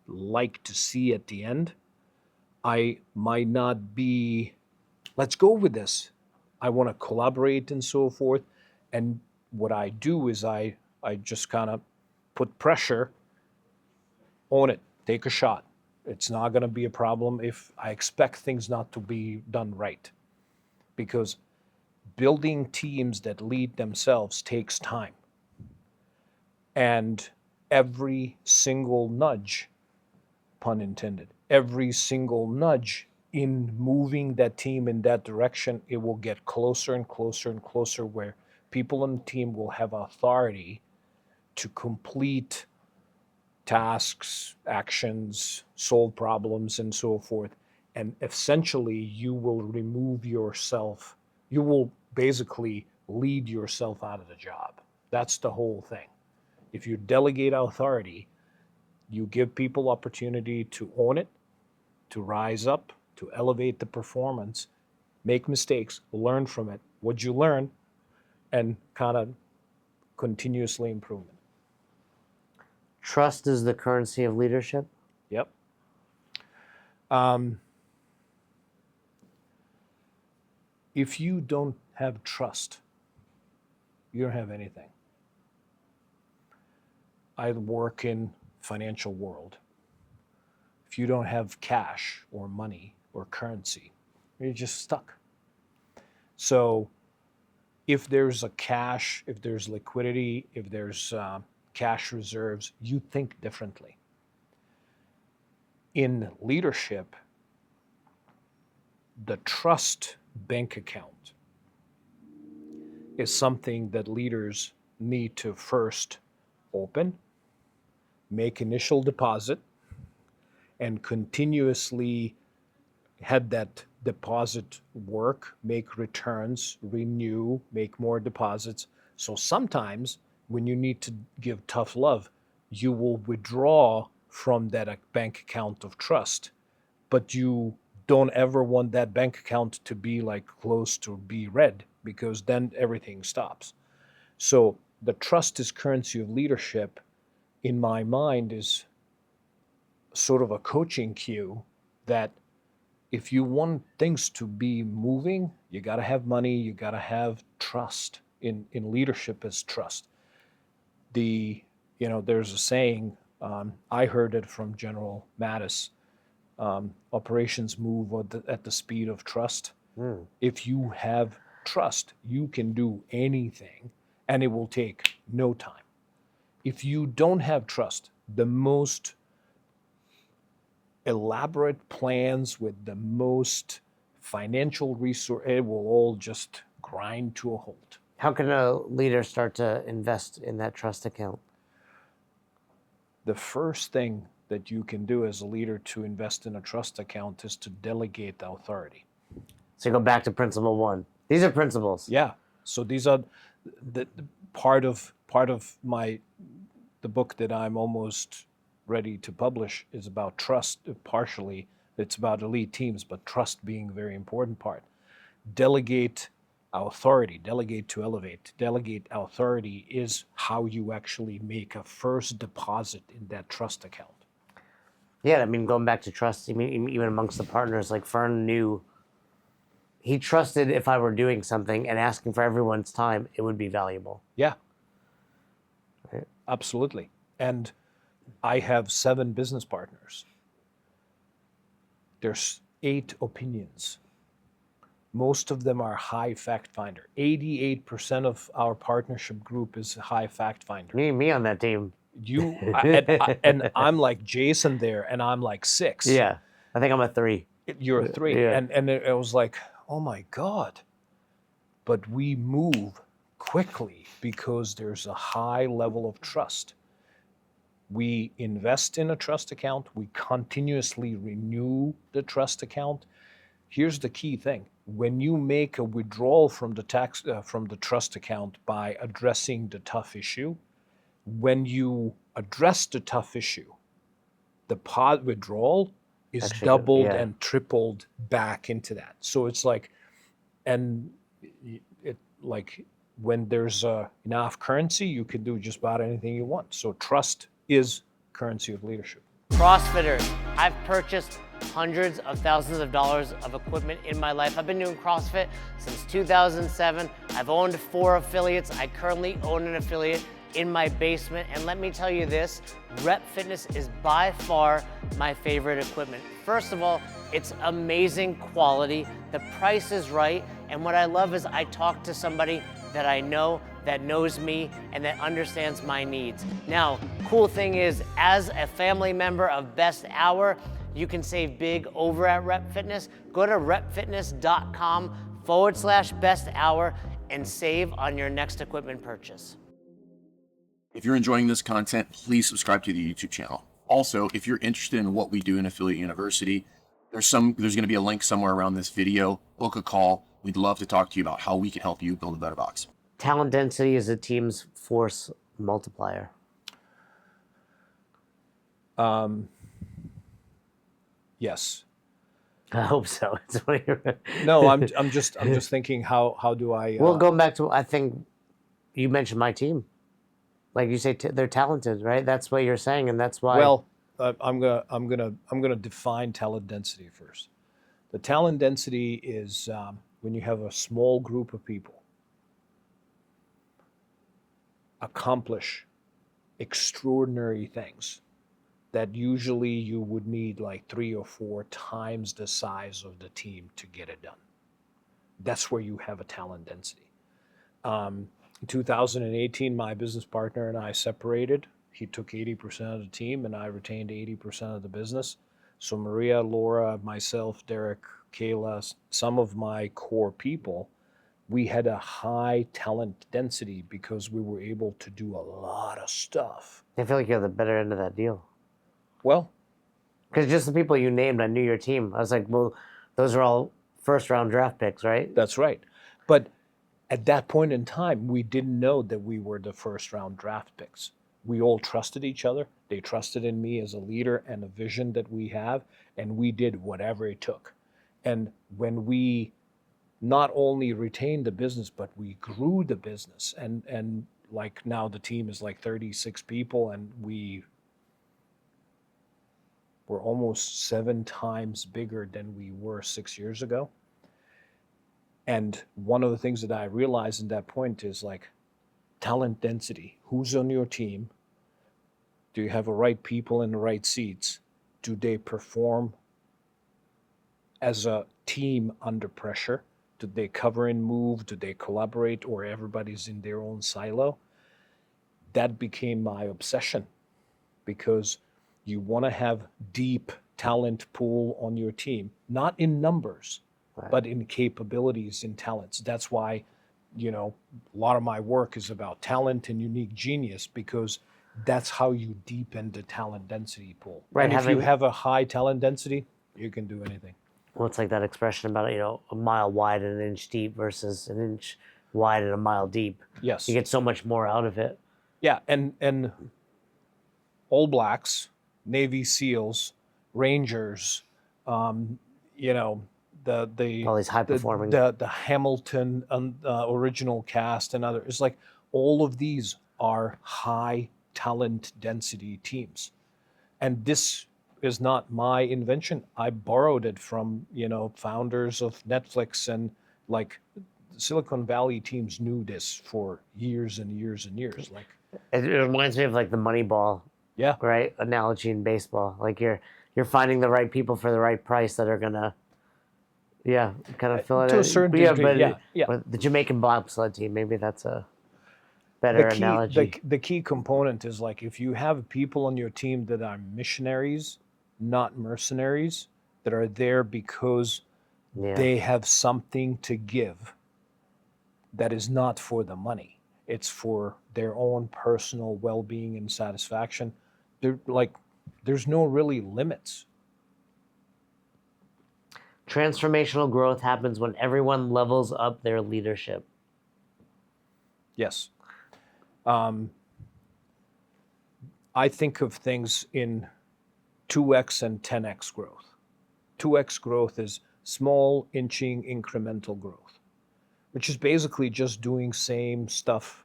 like to see at the end. I might not be, let's go with this. I want to collaborate and so forth. And what I do is I just kind of put pressure, own it, take a shot. It's not going to be a problem if I expect things not to be done right. Because building teams that lead themselves takes time. And every single nudge, pun intended, every single nudge in moving that team in that direction, it will get closer and closer and closer where people on the team will have authority to complete tasks, actions, solve problems, and so forth. And essentially, you will remove yourself, you will basically lead yourself out of the job. That's the whole thing. If you delegate authority, you give people opportunity to own it, to rise up, to elevate the performance, make mistakes, learn from it, what you learn, and kind of continuously improve it. Trust is the currency of leadership. Yep. If you don't have trust, you don't have anything. I work in financial world. If you don't have cash or money or currency, you're just stuck. So if there's a cash, if there's liquidity, if there's cash reserves, you think differently. In leadership, the trust bank account is something that leaders need to first open, make initial deposit, and continuously had that deposit work, make returns, renew, make more deposits. So sometimes when you need to give tough love, you will withdraw from that bank account of trust, but you don't ever want that bank account to be like close to be red because then everything stops. So the trust is currency of leadership in my mind is sort of a coaching cue that if you want things to be moving, you got to have money, you got to have trust. In leadership is trust. There's a saying, I heard it from General Mattis, operations move at the speed of trust. If you have trust, you can do anything and it will take no time. If you don't have trust, the most elaborate plans with the most financial resource, it will all just grind to a halt. How can a leader start to invest in that trust account? The first thing that you can do as a leader to invest in a trust account is to delegate the authority. So you go back to principle 1. These are principles. Yeah. So these are the part of the book that I'm almost ready to publish is about trust. Partially, it's about elite teams, but trust being a very important part. Delegate authority, delegate to elevate. Delegate authority is how you actually make a first deposit in that trust account. Yeah, I mean, going back to trust, I mean, even amongst the partners, like Fern knew, he trusted if I were doing something and asking for everyone's time, it would be valuable. Yeah. Right. Absolutely. And I have 7 business partners. There's 8 opinions. Most of them are high fact finder. 88% of our partnership group is a high fact finder. Me on that team. And I'm like Jason there, and I'm like 6. Yeah, I think I'm a 3. You're a 3. Yeah. And it was like, oh my God. But we move quickly because there's a high level of trust. We invest in a trust account. We continuously renew the trust account. Here's the key thing. When you make a withdrawal from the trust account by addressing the tough issue, when you address the tough issue, the pod withdrawal is Actually, doubled yeah. and tripled back into that. So it's like, and it like when there's enough currency, you can do just about anything you want. So trust is currency of leadership. CrossFitters, I've purchased hundreds of thousands of dollars of equipment in my life. I've been doing CrossFit since 2007. I've owned 4 affiliates. I currently own an affiliate in my basement. And let me tell you this, Rep Fitness is by far my favorite equipment. First of all, it's amazing quality. The price is right. And what I love is I talk to somebody that I know, that knows me, and that understands my needs. Now, cool thing is, as a family member of Best Hour, you can save big over at Rep Fitness. Go to repfitness.com/best hour and save on your next equipment purchase. If you're enjoying this content, please subscribe to the YouTube channel. Also, if you're interested in what we do in Affiliate University, there's going to be a link somewhere around this video. Book a call. We'd love to talk to you about how we can help you build a better box. Talent density is a team's force multiplier. Yes. I hope so. It's what you're... No, I'm just thinking how do I? Well, going back to, I think you mentioned my team. Like you say, they're talented, right? That's what you're saying, and that's why. Well, I'm gonna define talent density first. The talent density is when you have a small group of people accomplish extraordinary things that usually you would need like 3 or 4 times the size of the team to get it done. That's where you have a talent density. In 2018, my business partner and I separated. He took 80% of the team and I retained 80% of the business. So Maria, Laura, myself, Derek, Kayla, some of my core people, we had a high talent density because we were able to do a lot of stuff. I feel like you're the better end of that deal. Well, because just the people you named, I knew your team. I was like, well, those are all first-round draft picks, right? That's right. But at that point in time, we didn't know that we were the first-round draft picks. We all trusted each other. They trusted in me as a leader and a vision that we have, and we did whatever it took. And when we not only retained the business, but we grew the business, and like now the team is like 36 people, and we're almost 7 times bigger than we were 6 years ago. And one of the things that I realized in that point is like talent density. Who's on your team? Do you have the right people in the right seats? Do they perform as a team under pressure? Do they cover and move? Do they collaborate, or everybody's in their own silo? That became my obsession, because you want to have deep talent pool on your team, not in numbers, but in capabilities and talents. That's why, a lot of my work is about talent and unique genius, because that's how you deepen the talent density pool. Right, And if you have a high talent density, you can do anything. Well, it's like that expression about, a mile wide and an inch deep versus an inch wide and a mile deep. Yes. You get so much more out of it. Yeah, and All Blacks, Navy SEALs, Rangers, the All these high performing. the Hamilton original cast and other. It's like all of these are high talent density teams, and this is not my invention. I borrowed it from founders of Netflix, and like Silicon Valley teams knew this for years and years and years. Like It reminds me of like the Moneyball, yeah, right, analogy in baseball. Like you're finding the right people for the right price that are gonna, kind of fill it to a in. certain But degree, yeah. But the Jamaican bobsled team, maybe that's a better analogy. The key component is like if you have people on your team that are missionaries, not mercenaries, that are there because they have something to give that is not for the money. It's for their own personal well-being and satisfaction. There's no really limits. Transformational growth happens when everyone levels up their leadership. Yes. I think of things in 2x and 10x growth. 2x growth is small, inching, incremental growth, which is basically just doing same stuff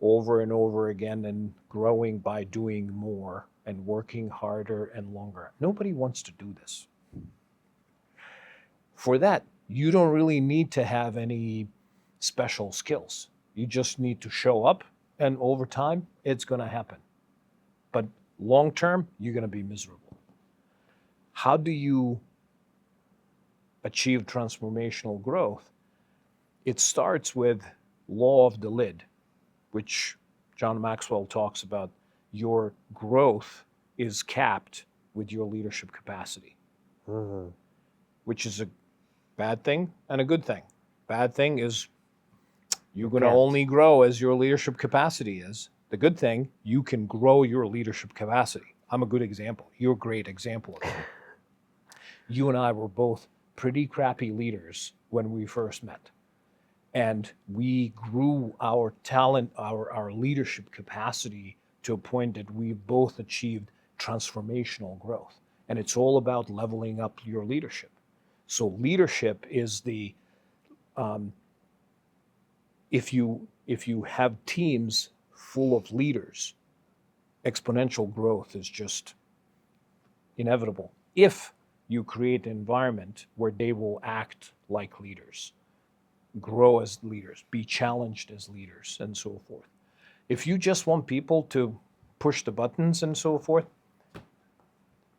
over and over again and growing by doing more and working harder and longer. Nobody wants to do this. For that, you don't really need to have any special skills. You just need to show up, and over time, it's going to happen. But long term, you're going to be miserable. How do you achieve transformational growth? It starts with law of the lid, which John Maxwell talks about. Your growth is capped with your leadership capacity, which is a bad thing and a good thing. Bad thing is you're going to only grow as your leadership capacity is. The good thing, you can grow your leadership capacity. I'm a good example. You're a great example of it. You and I were both pretty crappy leaders when we first met. And we grew our talent, our leadership capacity to a point that we both achieved transformational growth. And it's all about leveling up your leadership. So leadership is the, if you have teams full of leaders, exponential growth is just inevitable. If you create an environment where they will act like leaders, grow as leaders, be challenged as leaders, and so forth. If you just want people to push the buttons and so forth,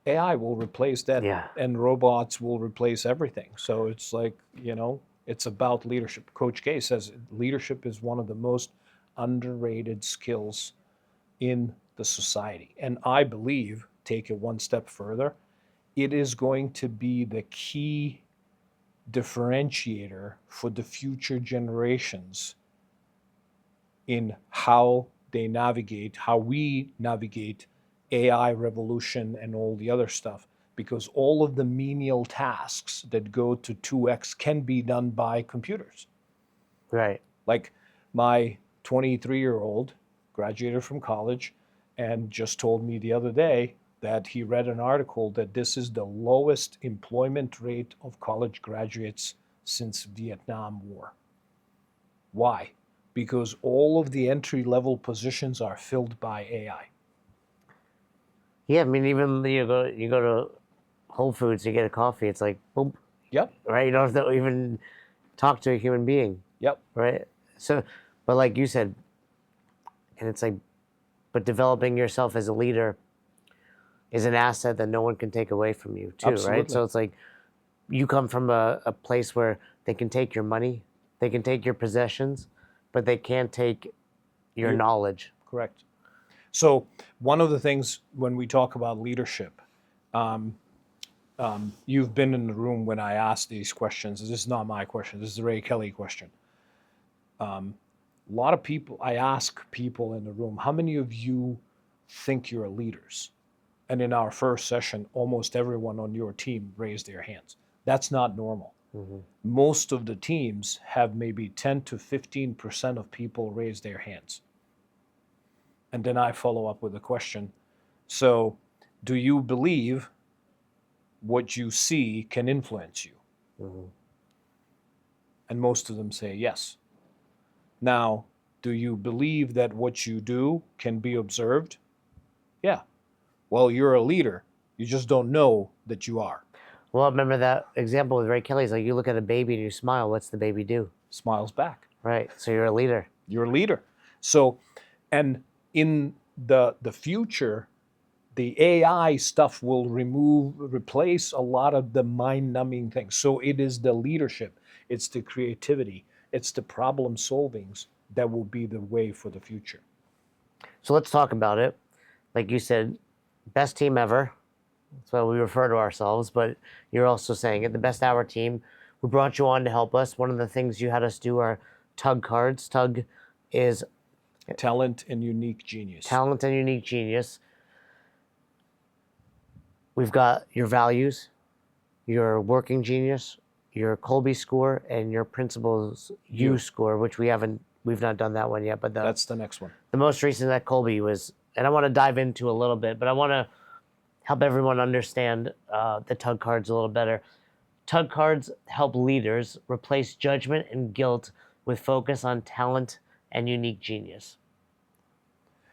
AI will replace that, and robots will replace everything. So it's like, it's about leadership. Coach K says leadership is one of the most underrated skills in the society. And I believe, take it one step further, it is going to be the key differentiator for the future generations in how they navigate, how we navigate AI revolution and all the other stuff, because all of the menial tasks that go to 2x can be done by computers. Right. Like my 23-year-old graduated from college and just told me the other day that he read an article that this is the lowest employment rate of college graduates since Vietnam War. Why? Because all of the entry-level positions are filled by AI. Yeah, I mean, even you go to Whole Foods, you get a coffee, it's like, boom. Yep. Right? You don't have to even talk to a human being. Yep. Right? So, but like you said, and it's like, but developing yourself as a leader is an asset that no one can take away from you too, Absolutely. right? So it's like, you come from a place where they can take your money, they can take your possessions, but they can't take your knowledge. Correct. So one of the things when we talk about leadership, You've been in the room when I asked these questions. This is not my question. This is the Ray Kelly question. A lot of people, I ask people in the room, how many of you think you're leaders? And in our first session, almost everyone on your team raised their hands. That's not normal. Most of the teams have maybe 10 to 15% of people raise their hands. And then I follow up with a question. So, do you believe what you see can influence you? And most of them say yes. Now, do you believe that what you do can be observed? Yeah. Well, you're a leader. You just don't know that you are. Well, remember that example with Ray Kelly. It's like you look at a baby and you smile. What's the baby do? Smiles back. Right. So you're a leader. You're a leader. So, and in the future, the AI stuff will replace a lot of the mind-numbing things. So it is the leadership, it's the creativity, it's the problem solvings that will be the way for the future. So let's talk about it. Like you said, best team ever. That's what we refer to ourselves, but you're also saying it. The best hour team. We brought you on to help us. One of the things you had us do are tug cards. Tug is Talent and unique genius. talent and unique genius. We've got your values, your working genius, your Colby score, and your principals U score, which we've not done that one yet, but That's the next one. the most recent at Colby was, and I want to dive into a little bit, but I want to help everyone understand the tug cards a little better. Tug cards help leaders replace judgment and guilt with focus on talent and unique genius.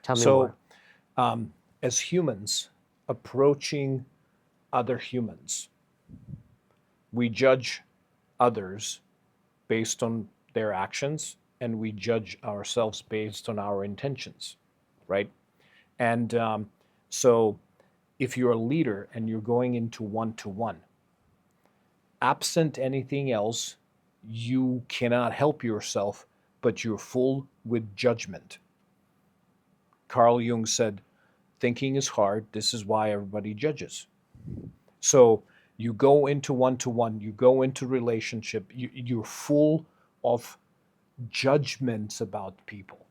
Tell me more. As humans approaching other humans, we judge others based on their actions, and we judge ourselves based on our intentions, right? And so if you're a leader and you're going into one-to-one, absent anything else, you cannot help yourself, but you're full with judgment. Carl Jung said, thinking is hard. This is why everybody judges. So you go into one-to-one, you go into relationship, you're full of judgments about people,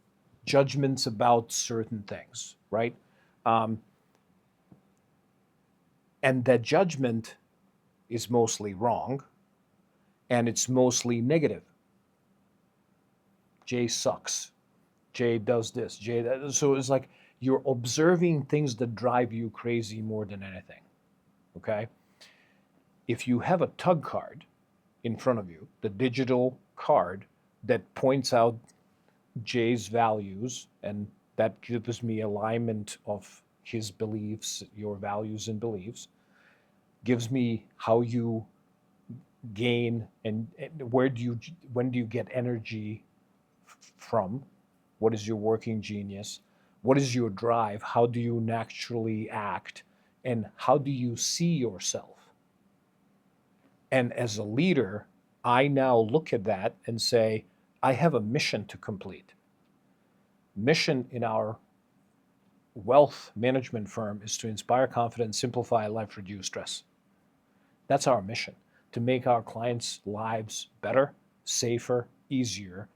judgments about certain things, right? And that judgment is mostly wrong, and it's mostly negative. Jay sucks. Jay does this. Jay that. So it's like you're observing things that drive you crazy more than anything. Okay? If you have a tug card in front of you, the digital card that points out Jay's values, and that gives me alignment of his beliefs, your values and beliefs, gives me how you gain and when do you get energy from, what is your working genius, what is your drive, how do you naturally act, and how do you see yourself. And as a leader, I now look at that and say, I have a mission to complete. Mission in our wealth management firm is to inspire confidence, simplify life, reduce stress. That's our mission, to make our clients' lives better, safer, easier.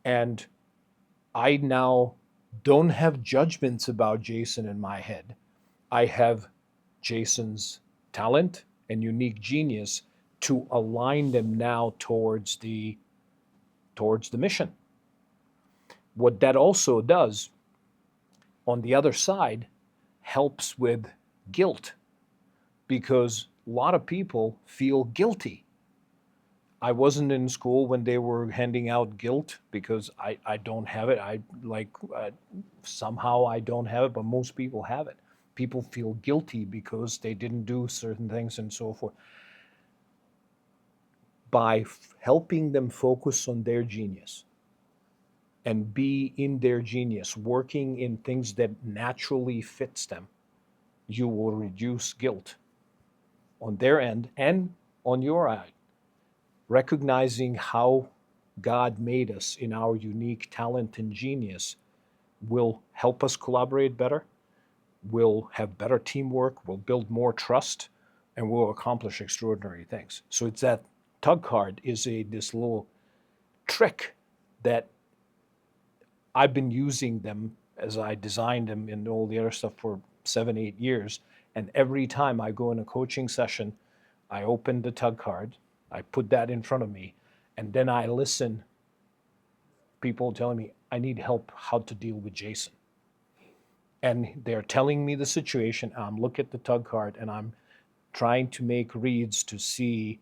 And I now don't have judgments about Jason in my head. I have Jason's talent and unique genius to align them now towards the mission. What that also does, on the other side, helps with guilt, because a lot of people feel guilty. I wasn't in school when they were handing out guilt because I don't have it. Somehow I don't have it, but most people have it. People feel guilty because they didn't do certain things and so forth. By helping them focus on their genius and be in their genius, working in things that naturally fits them, you will reduce guilt on their end and on your end. Recognizing how God made us in our unique talent and genius will help us collaborate better, will have better teamwork, will build more trust, and we'll accomplish extraordinary things. So it's that tug card is this little trick that I've been using them as I designed them and all the other stuff for 7-8 years. And every time I go in a coaching session, I open the tug card, I put that in front of me, and then I listen. People telling me I need help how to deal with Jason. And they're telling me the situation. I'm looking at the tug card and I'm trying to make reads to see,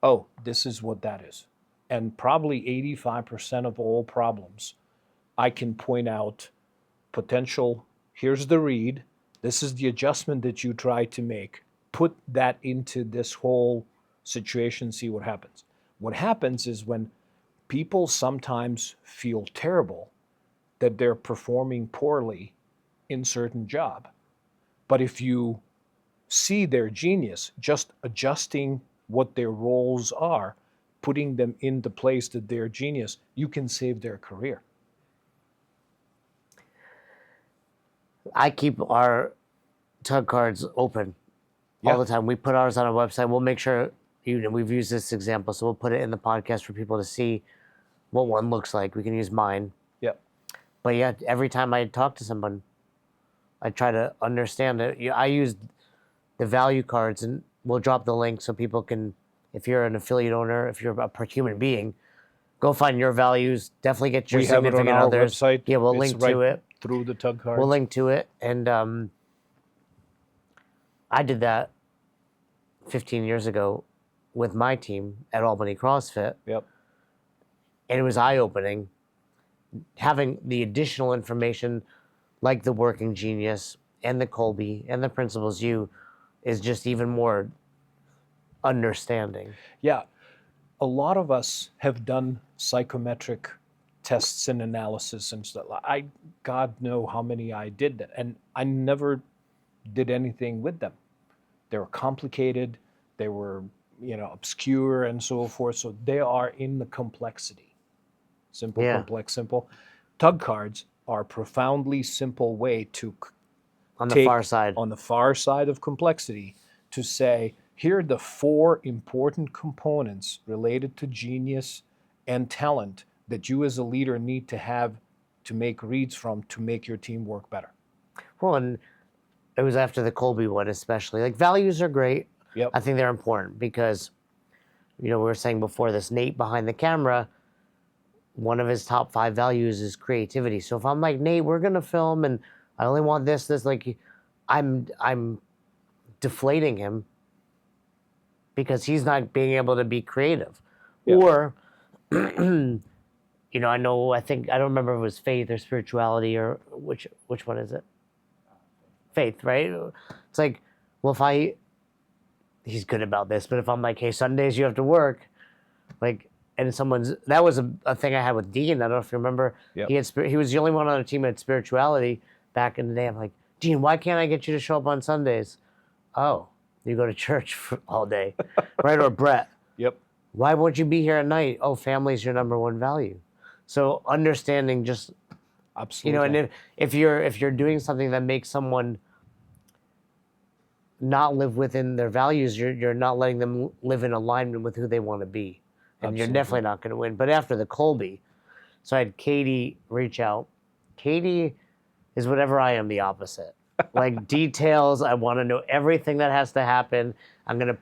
oh, this is what that is. And probably 85% of all problems, I can point out potential, here's the read, this is the adjustment that you try to make, put that into this whole situation, see what happens. What happens is when people sometimes feel terrible that they're performing poorly in certain job. But if you see their genius, just adjusting what their roles are, putting them in the place that they're genius, you can save their career. I keep our tug cards open all the time. We put ours on our website. We'll make sure, we've used this example, so we'll put it in the podcast for people to see what one looks like. We can use mine. Yep. But yeah, every time I talk to someone, I try to understand it. I use the value cards, and we'll drop the link so people can, if you're an affiliate owner, if you're a human being, go find your values. Definitely get your significant others. Website. Yeah, we'll link to it. Through the tug cards. We'll link to it. And I did that 15 years ago with my team at Albany CrossFit. Yep. And it was eye-opening. Having the additional information like the Working Genius and the Kolbe and the Principles U is just even more understanding. Yeah. A lot of us have done psychometric tests and analysis and stuff. God know how many I did that. And I never did anything with them. They were complicated. They were, obscure and so forth. So they are in the complexity. Simple, complex, simple. Tug cards are a profoundly simple way to on the far side. On the far side of complexity, to say, here are the 4 important components related to genius and talent that you as a leader need to have to make reads from to make your team work better. Well, and it was after the Kolbe one especially. Like, values are great. Yep. I think they're important because, we were saying before this, Nate behind the camera, one of his top 5 values is creativity. So if I'm like, Nate, we're going to film and I only want this, like, I'm deflating him because he's not being able to be creative. Yep. Or, I don't remember if it was faith or spirituality or which one is it? Faith, right? It's like, well, he's good about this, but if I'm like, hey, Sundays you have to work, like, and that was a thing I had with Dean. I don't know if you remember. Yep. He was the only one on the team that had spirituality back in the day. I'm like, Dean, why can't I get you to show up on Sundays? Oh, you go to church all day, right? Or Brett. Yep. Why won't you be here at night? Oh, family's your number one value. So understanding just, absolutely, and if you're doing something that makes someone not live within their values, you're not letting them live in alignment with who they want to be. And You're definitely not going to win. But after the Kolbe, so I had Katie reach out. Katie is whatever I am, the opposite. Like, details, I want to know everything that has to happen. I'm going to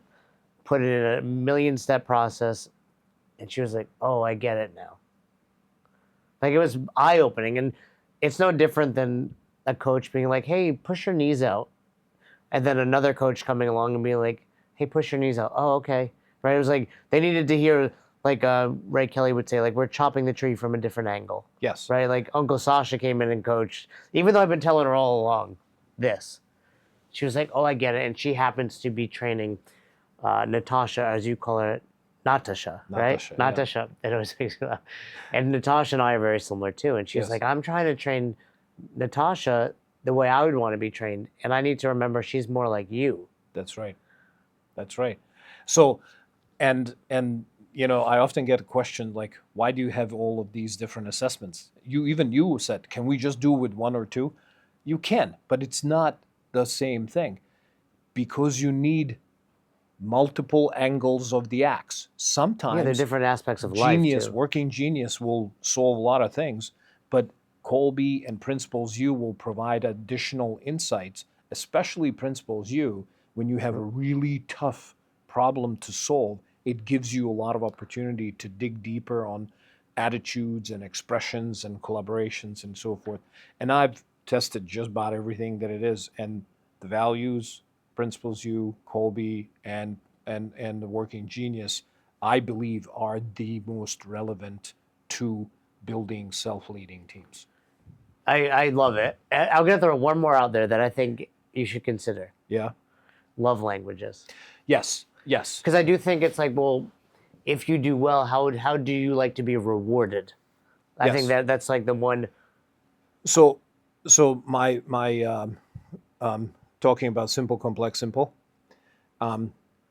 put it in a 1,000,000-step process. And she was like, oh, I get it now. Like, it was eye-opening. And it's no different than a coach being like, hey, push your knees out. And then another coach coming along and being like, hey, push your knees out. Oh, okay. Right? It was like they needed to hear, like Ray Kelly would say, like, we're chopping the tree from a different angle. Yes. Right? Like, Uncle Sasha came in and coached, even though I've been telling her all along this. She was like, oh, I get it. And she happens to be training Natasha, as you call her, Natasha, right? Natasha. Yeah. And Natasha and I are very similar, too. And she's like, I'm trying to train Natasha the way I would want to be trained. And I need to remember she's more like you. That's right. That's right. So, and I often get a question like, why do you have all of these different assessments? You said, can we just do with 1 or 2? You can, but it's not the same thing, because you need multiple angles of the axe. Sometimes Yeah, they're different aspects of life too. working genius will solve a lot of things, but Colby and Principles U will provide additional insights, especially Principles U, when you have a really tough problem to solve. It gives you a lot of opportunity to dig deeper on attitudes and expressions and collaborations and so forth. And I've tested just about everything that it is, and the values, Principles U, Colby, and the Working Genius, I believe, are the most relevant to building self-leading teams. I love it. I'm gonna throw one more out there that I think you should consider. Yeah. Love languages. Yes. Yes. Because I do think it's like, well, if you do well, how do you like to be rewarded? I Yes. think that's like the one. So my talking about simple, complex, simple.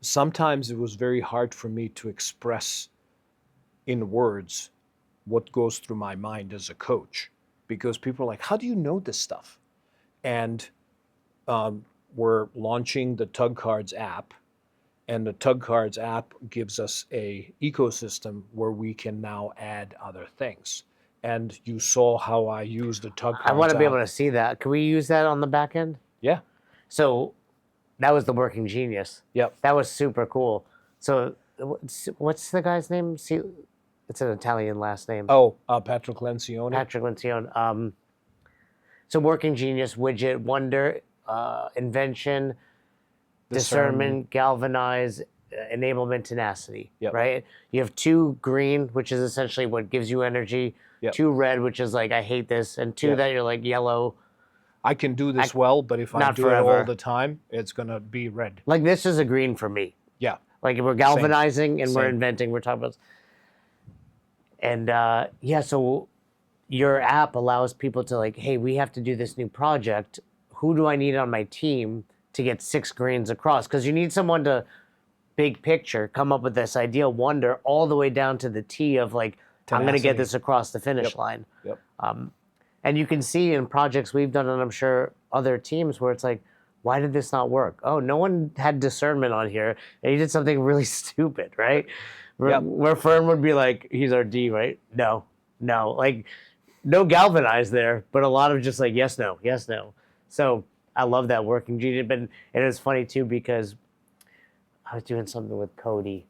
Sometimes it was very hard for me to express in words what goes through my mind as a coach, because people are like, "How do you know this stuff?" And we're launching the Tug Cards app, and the Tug Cards app gives us a ecosystem where we can now add other things. And you saw how I used the Tug Cards I want to be app. able to see that. Can we use that on the back end? Yeah. So that was the Working Genius. Yep. That was super cool. So what's the guy's name? See, it's an Italian last name. Oh, Patrick Lencioni. Patrick Lencioni. So Working Genius, widget, wonder, invention, discernment, galvanize, enablement, tenacity. Yep. Right? You have 2 green, which is essentially what gives you energy. Yep. 2 red, which is like I hate this, and 2 Yep. that you're like yellow. I can do this well, but if I not do it forever. all the time, it's gonna be red. Like this is a green for me. Yeah. Like we're galvanizing and we're Same. inventing. We're talking about, and yeah. So your app allows people to like, hey, we have to do this new project. Who do I need on my team to get 6 greens across? Because you need someone to big picture come up with this ideal wonder all the way down to the T of like, I'm going to get Tenacity. this across the finish Yep. line. Yep. And you can see in projects we've done, and I'm sure other teams, where it's like, why did this not work? Oh, no one had discernment on here, and he did something really stupid, right? Yep. Where Fern would be like, he's our D, right? No, like no galvanize there, but a lot of just like yes, no. So I love that Working Genius, and it was funny too because I was doing something with Cody,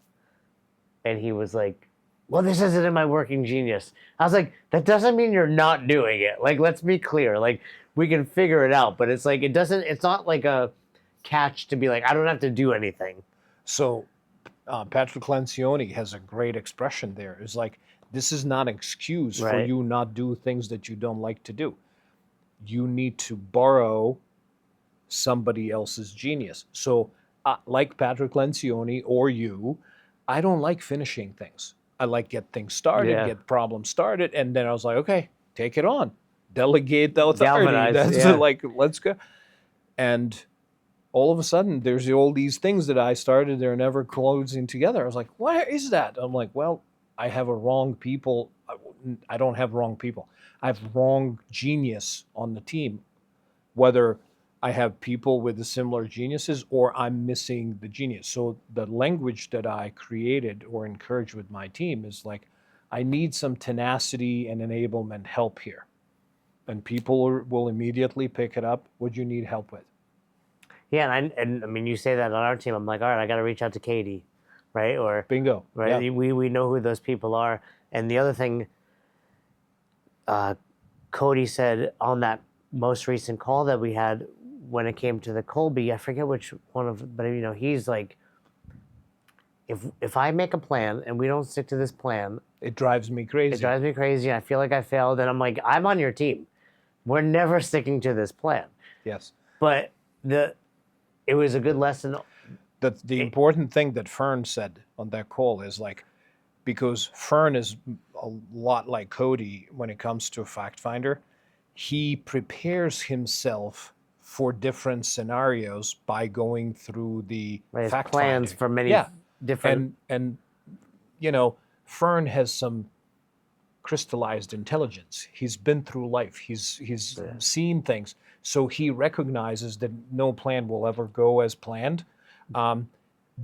and he was like, well, this isn't in my Working Genius. I was like, that doesn't mean you're not doing it. Like, let's be clear. Like, we can figure it out, but it's like, it's not like a catch to be like, I don't have to do anything. So Patrick Lencioni has a great expression there. It's like, this is not an excuse for Right. you not do things that you don't like to do. You need to borrow somebody else's genius. So like Patrick Lencioni or you, I don't like finishing things. I like get things started, Yeah. get problems started, and then I was like, okay, take it on. Delegate the authority. Galvanize, That's yeah. like, let's go. And all of a sudden, there's all these things that I started, they're never closing together. I was like, where is that? I'm like, well, I have a wrong people. I don't have wrong people. I have wrong genius on the team. Whether I have people with the similar geniuses or I'm missing the genius. So the language that I created or encouraged with my team is like, I need some tenacity and enablement help here. And people will immediately pick it up. What do you need help with? Yeah, and I mean, you say that on our team. I'm like, all right, I got to reach out to Katie, right? Or Bingo. right? Yeah. We know who those people are. And the other thing, Cody said on that most recent call that we had when it came to the Colby, I forget which one of, but you know, he's like, if I make a plan and we don't stick to this plan, It drives me crazy. it drives me crazy. And I feel like I failed. And I'm like, I'm on your team. We're never sticking to this plan. Yes. But it was a good lesson. The important thing that Fern said on that call is like, because Fern is a lot like Cody when it comes to a fact finder, he prepares himself for different scenarios by going through the Right, fact plans finding. for many Yeah. different. And you know, Fern has some crystallized intelligence. He's been through life. He's seen things. So he recognizes that no plan will ever go as planned.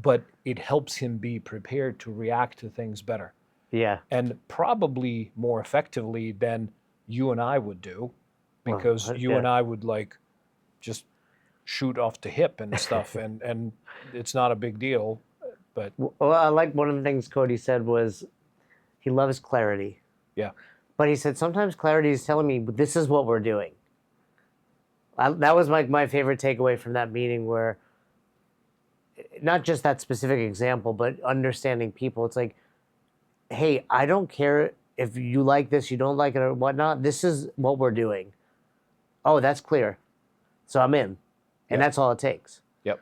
but it helps him be prepared to react to things better Yeah. and probably more effectively than you and I would do, because you and Yeah. I would like just shoot off the hip and stuff, and it's not a big deal. But Well, I like one of the things Cody said was he loves clarity. yeah, But he said sometimes clarity is telling me this is what we're doing. That was my favorite takeaway from that meeting, where not just that specific example, but understanding people. It's like, hey, I don't care if you like this, you don't like it, or whatnot. This is what we're doing. Oh, that's clear. So I'm in. And Yep. that's all it takes. yep.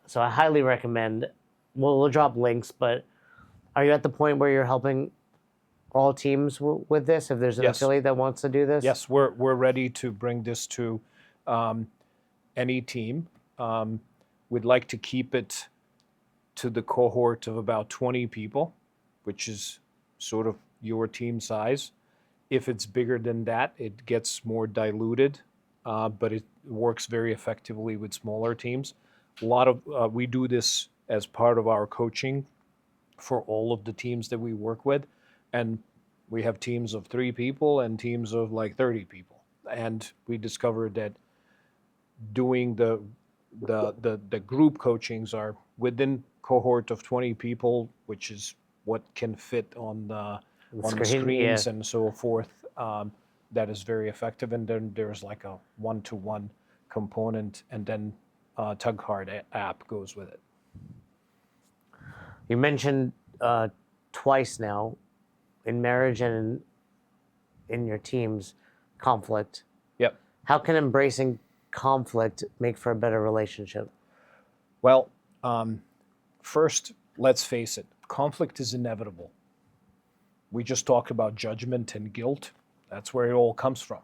So I highly recommend. We'll drop links, but are you at the point where you're helping all teams with this? If there's an Yes. affiliate that wants to do this? Yes, we're ready to bring this to any team. We'd like to keep it to the cohort of about 20 people, which is sort of your team size. If it's bigger than that, it gets more diluted, but it works very effectively with smaller teams. A lot of we do this as part of our coaching for all of the teams that we work with, and we have teams of 3 people and teams of like 30 people, and we discovered that doing the group coachings are within cohort of 20 people, which is what can fit on the screens yeah. and so forth. That is very effective, and then there's like a one-to-one component, and then Tug Card app goes with it. You mentioned twice now, in marriage and in your teams, conflict. Yep. How can embracing conflict make for a better relationship? Well, first, let's face it, conflict is inevitable. We just talked about judgment and guilt. That's where it all comes from.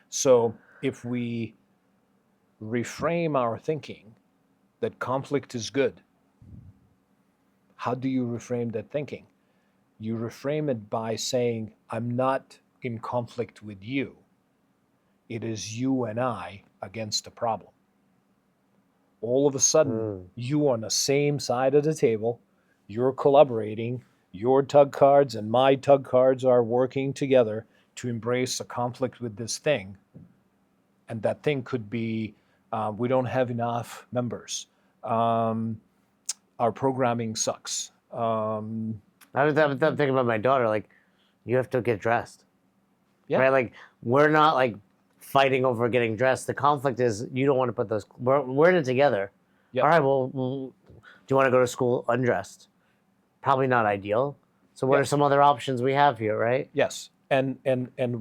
So if we reframe our thinking that conflict is good, how do you reframe that thinking? You reframe it by saying, I'm not in conflict with you. It is you and I against a problem. All of a sudden, you on the same side of the table, you're collaborating, your tug cards and my tug cards are working together to embrace a conflict with this thing. And that thing could be, we don't have enough members. Our programming sucks. I'm thinking about my daughter. Like, you have to get dressed, Yeah. right? Like, we're not like fighting over getting dressed. The conflict is you don't want to put those. We're in it together. Yep. All right. Well, do you want to go to school undressed? Probably not ideal. So what are some other options we have here, right? Yes, and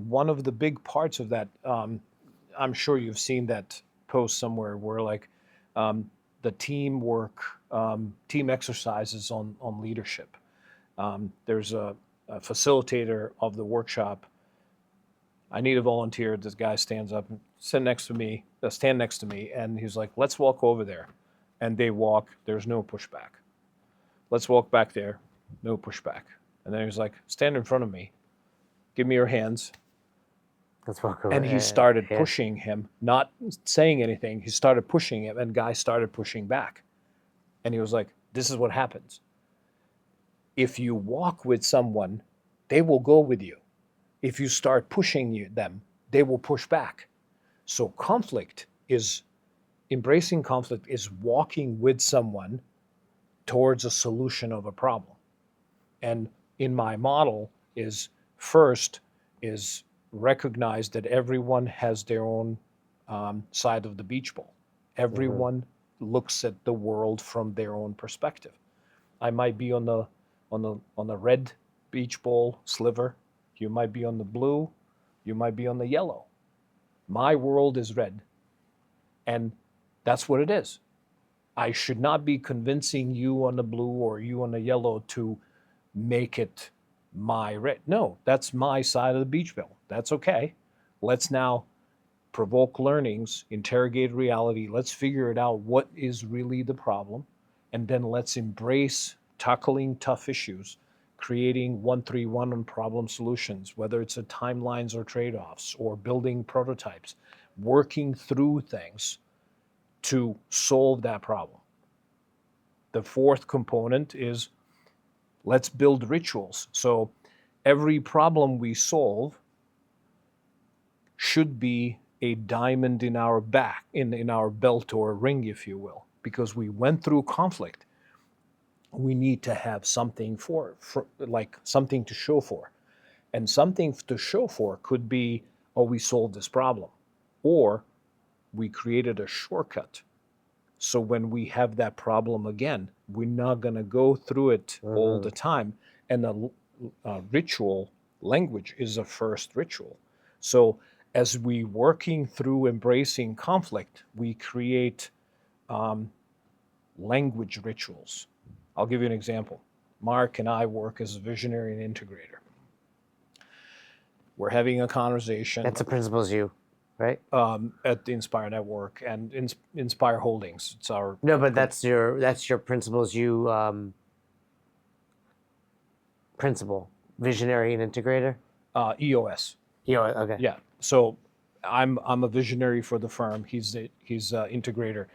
one of the big parts of that, I'm sure you've seen that post somewhere where like the teamwork, team exercises on leadership. There's a facilitator of the workshop. I need a volunteer. This guy stands up and stand next to me, and he's like, "Let's walk over there," and they walk. There's no pushback. Let's walk back there. No pushback. And then he's like, stand in front of me. Give me your hands. Let's walk over. And he started pushing him, not saying anything. He started pushing him, and guy started pushing back. And he was like, this is what happens. If you walk with someone, they will go with you. If you start pushing them, they will push back. So embracing conflict is walking with someone towards a solution of a problem. And in my model is first is recognize that everyone has their own side of the beach ball. Everyone looks at the world from their own perspective. I might be on the red beach ball sliver. You might be on the blue. You might be on the yellow. My world is red, and that's what it is. I should not be convincing you on the blue or you on the yellow to make it my red. No, that's my side of the beach ball. That's okay. Let's now provoke learnings, interrogate reality. Let's figure it out. What is really the problem? And then let's embrace tackling tough issues, creating 1-3-1 on problem solutions, whether it's a timelines or trade-offs or building prototypes, working through things to solve that problem. The fourth component is let's build rituals. So every problem we solve should be a diamond in our back, in our belt or ring, if you will, because we went through conflict. We need to have something for like something to show for. And something to show for could be, oh, we solved this problem, or we created a shortcut. So when we have that problem again, we're not going to go through it all the time. And the ritual language is a first ritual. So as we working through embracing conflict, we create language rituals. I'll give you an example. Mark and I work as a visionary and integrator. We're having a conversation. That's the principles you, right? At the Inspire Network and Inspire Holdings. It's our No, but that's your principles you principle, visionary and integrator. EOS. Okay. Yeah. So I'm a visionary for the firm. He's integrator,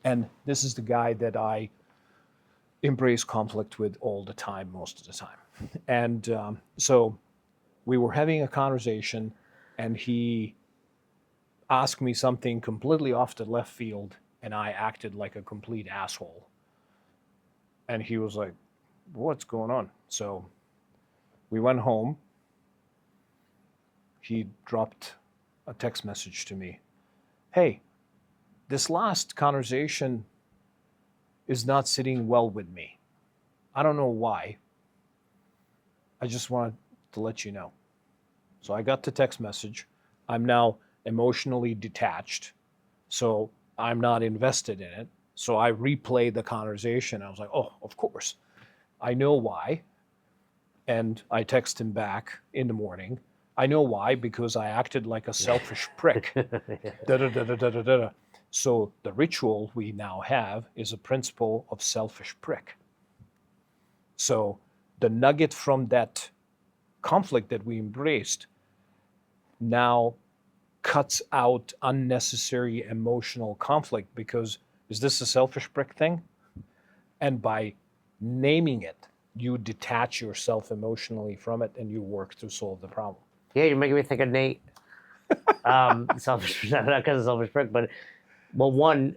and this is the guy that I embrace conflict with all the time, most of the time. And so we were having a conversation, and he asked me something completely off the left field, and I acted like a complete asshole. And he was like, "What's going on?" So we went home. He dropped a text message to me. "Hey, this last conversation is not sitting well with me. I don't know why. I just wanted to let you know." So I got the text message. I'm now emotionally detached, so I'm not invested in it. So I replayed the conversation. I was like, "Oh, of course. I know why." And I text him back in the morning. "I know why, because I acted like a selfish prick." Da-da-da-da-da-da-da. So the ritual we now have is a principle of selfish prick. So the nugget from that conflict that we embraced now cuts out unnecessary emotional conflict, because is this a selfish prick thing? And by naming it, you detach yourself emotionally from it and you work to solve the problem. Yeah, you're making me think of Nate. Selfish, not because of selfish prick, but well, one,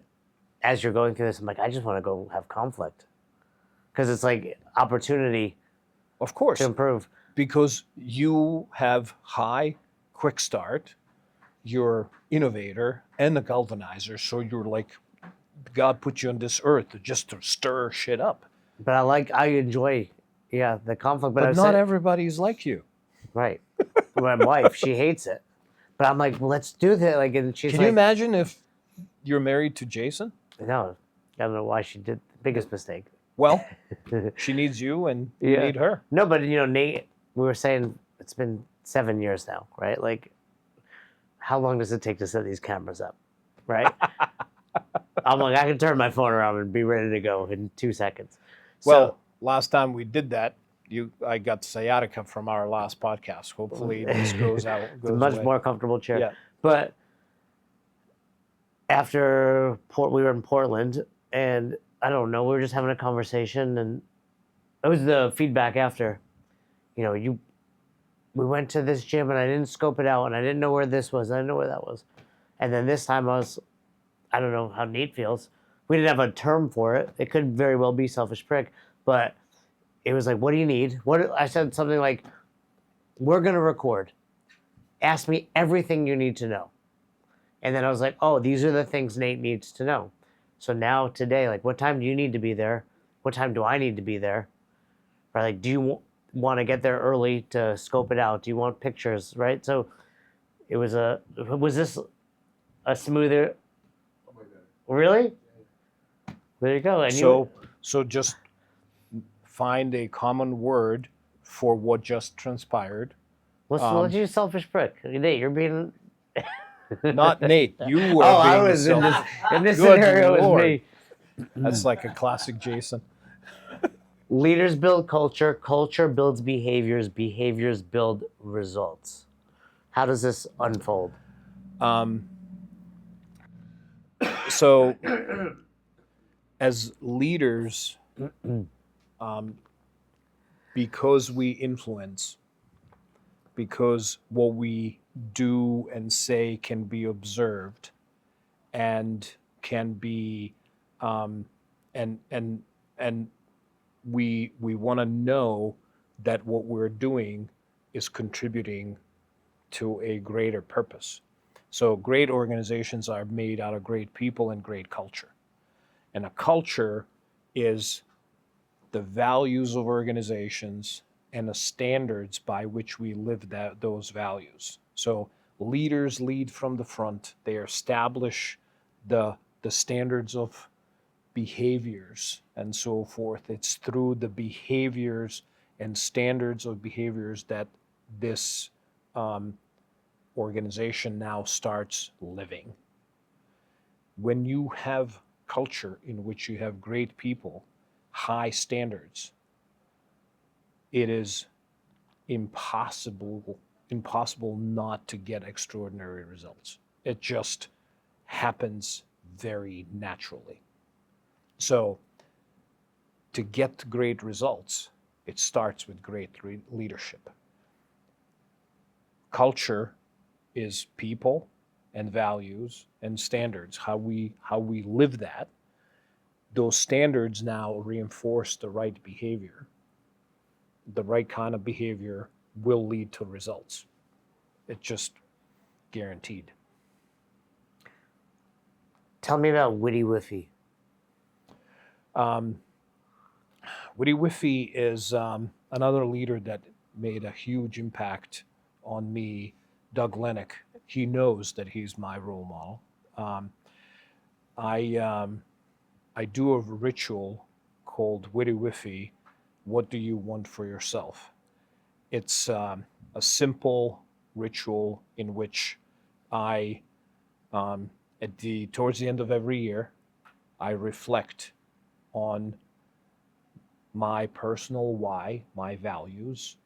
as you're going through this, I'm like, I just want to go have conflict, because it's like opportunity Of course, to improve. because you have high, quick start, you're innovator and a galvanizer, so you're like, God put you on this earth just to stir shit up. But I enjoy, the conflict. But But not everybody's like you. right. My wife, she hates it. But I'm like, well, let's do that. Like, and she's Can like, you imagine if you're married to Jason? no, I don't know why she did the biggest mistake. Well, she needs you and you need her. No, but Nate, we were saying it's been 7 years now, right? Like, how long does it take to set these cameras up, right? I'm like, I can turn my phone around and be ready to go in 2 seconds. Well, last time we did that, I got sciatica from our last podcast. Hopefully this goes out. It's a much more comfortable chair. Yeah. But after we were in Portland, and I don't know, we were just having a conversation, and it was the feedback after. We went to this gym and I didn't scope it out, and I didn't know where this was. I didn't know where that was. And then this time I don't know how Nate feels. We didn't have a term for it. It could very well be selfish prick, but it was like, what do you need? I said something like, we're going to record. Ask me everything you need to know. And then I was like, oh, these are the things Nate needs to know. So now today, like, what time do you need to be there? What time do I need to be there? Or like, do you want to get there early to scope it out? Do you want pictures, right? So was this a smoother? Really? There you go. And so just find a common word for what just transpired. Let's use selfish prick. Nate, you're being... Not Nate. You were being I was in this scenario. It was me. That's like a classic Jason. Leaders build culture. Culture builds behaviors. Behaviors build results. How does this unfold? So as leaders, Because we influence, because what we do and say can be observed and can be and we want to know that what we're doing is contributing to a greater purpose. So great organizations are made out of great people and great culture. And a culture is the values of organizations and the standards by which we live those values. So leaders lead from the front. They establish the standards of behaviors and so forth. It's through the behaviors and standards of behaviors that this organization now starts living. When you have culture in which you have great people, high standards, it is impossible not to get extraordinary results. It just happens very naturally. So to get great results, it starts with great leadership. Culture is people and values and standards, how we live that. Those standards now reinforce the right behavior. The right kind of behavior will lead to results. It's just guaranteed. Tell me about Witty Whiffy. Witty Whiffy is another leader that made a huge impact on me, Doug Lennox. He knows that he's my role model. I do a ritual called Witty Whiffy, What Do You Want for Yourself? It's a simple ritual in which I, towards the end of every year, I reflect on my personal why, my values,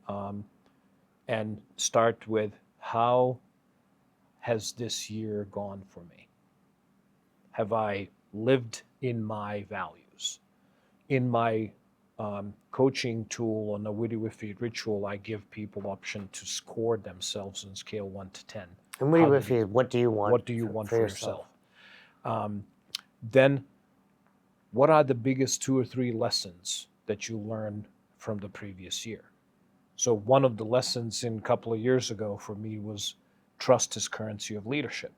and start with how has this year gone for me? Have I lived in my values? In my coaching tool on the Witty Whiffy ritual, I give people option to score themselves on scale 1 to 10. And Witty Whiffy is what do you want? What do you want for yourself? Then, what are the biggest 2 or 3 lessons that you learned from the previous year? So one of the lessons in a couple of years ago for me was trust is currency of leadership.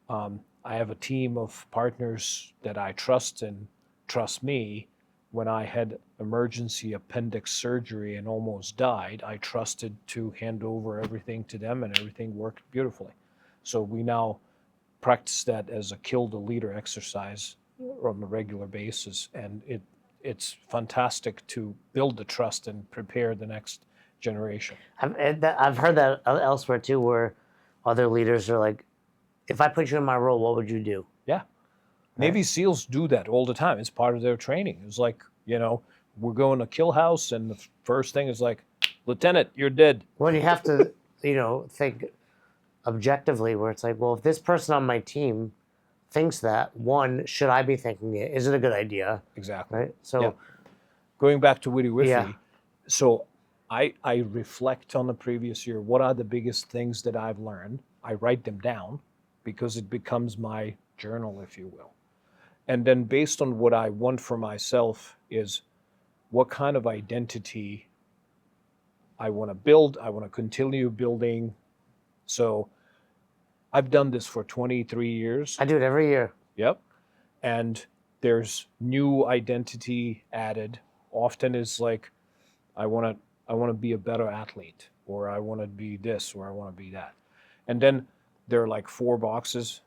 I have a team of partners that I trust and trust me. When I had emergency appendix surgery and almost died, I trusted to hand over everything to them and everything worked beautifully. So we now practice that as a kill the leader exercise on a regular basis, and it's fantastic to build the trust and prepare the next generation. I've heard that elsewhere too, where other leaders are like, if I put you in my role, what would you do? Yeah. Navy SEALs do that all the time. It's part of their training. It's like, we're going to kill house, and the first thing is like, Lieutenant, you're dead. Well, you have to, think objectively, where it's like, well, if this person on my team thinks that, one, should I be thinking it? Is it a good idea? Exactly. Right? So, yeah. Going back to Witty Whiffy, Yeah. So I reflect on the previous year. What are the biggest things that I've learned? I write them down because it becomes my journal, if you will. And then based on what I want for myself is what kind of identity I want to build, I want to continue building. So I've done this for 23 years. I do it every year. Yep. And there's new identity added. Often is like, I want to be a better athlete, or I want to be this, or I want to be that. And then there are like 4 boxes,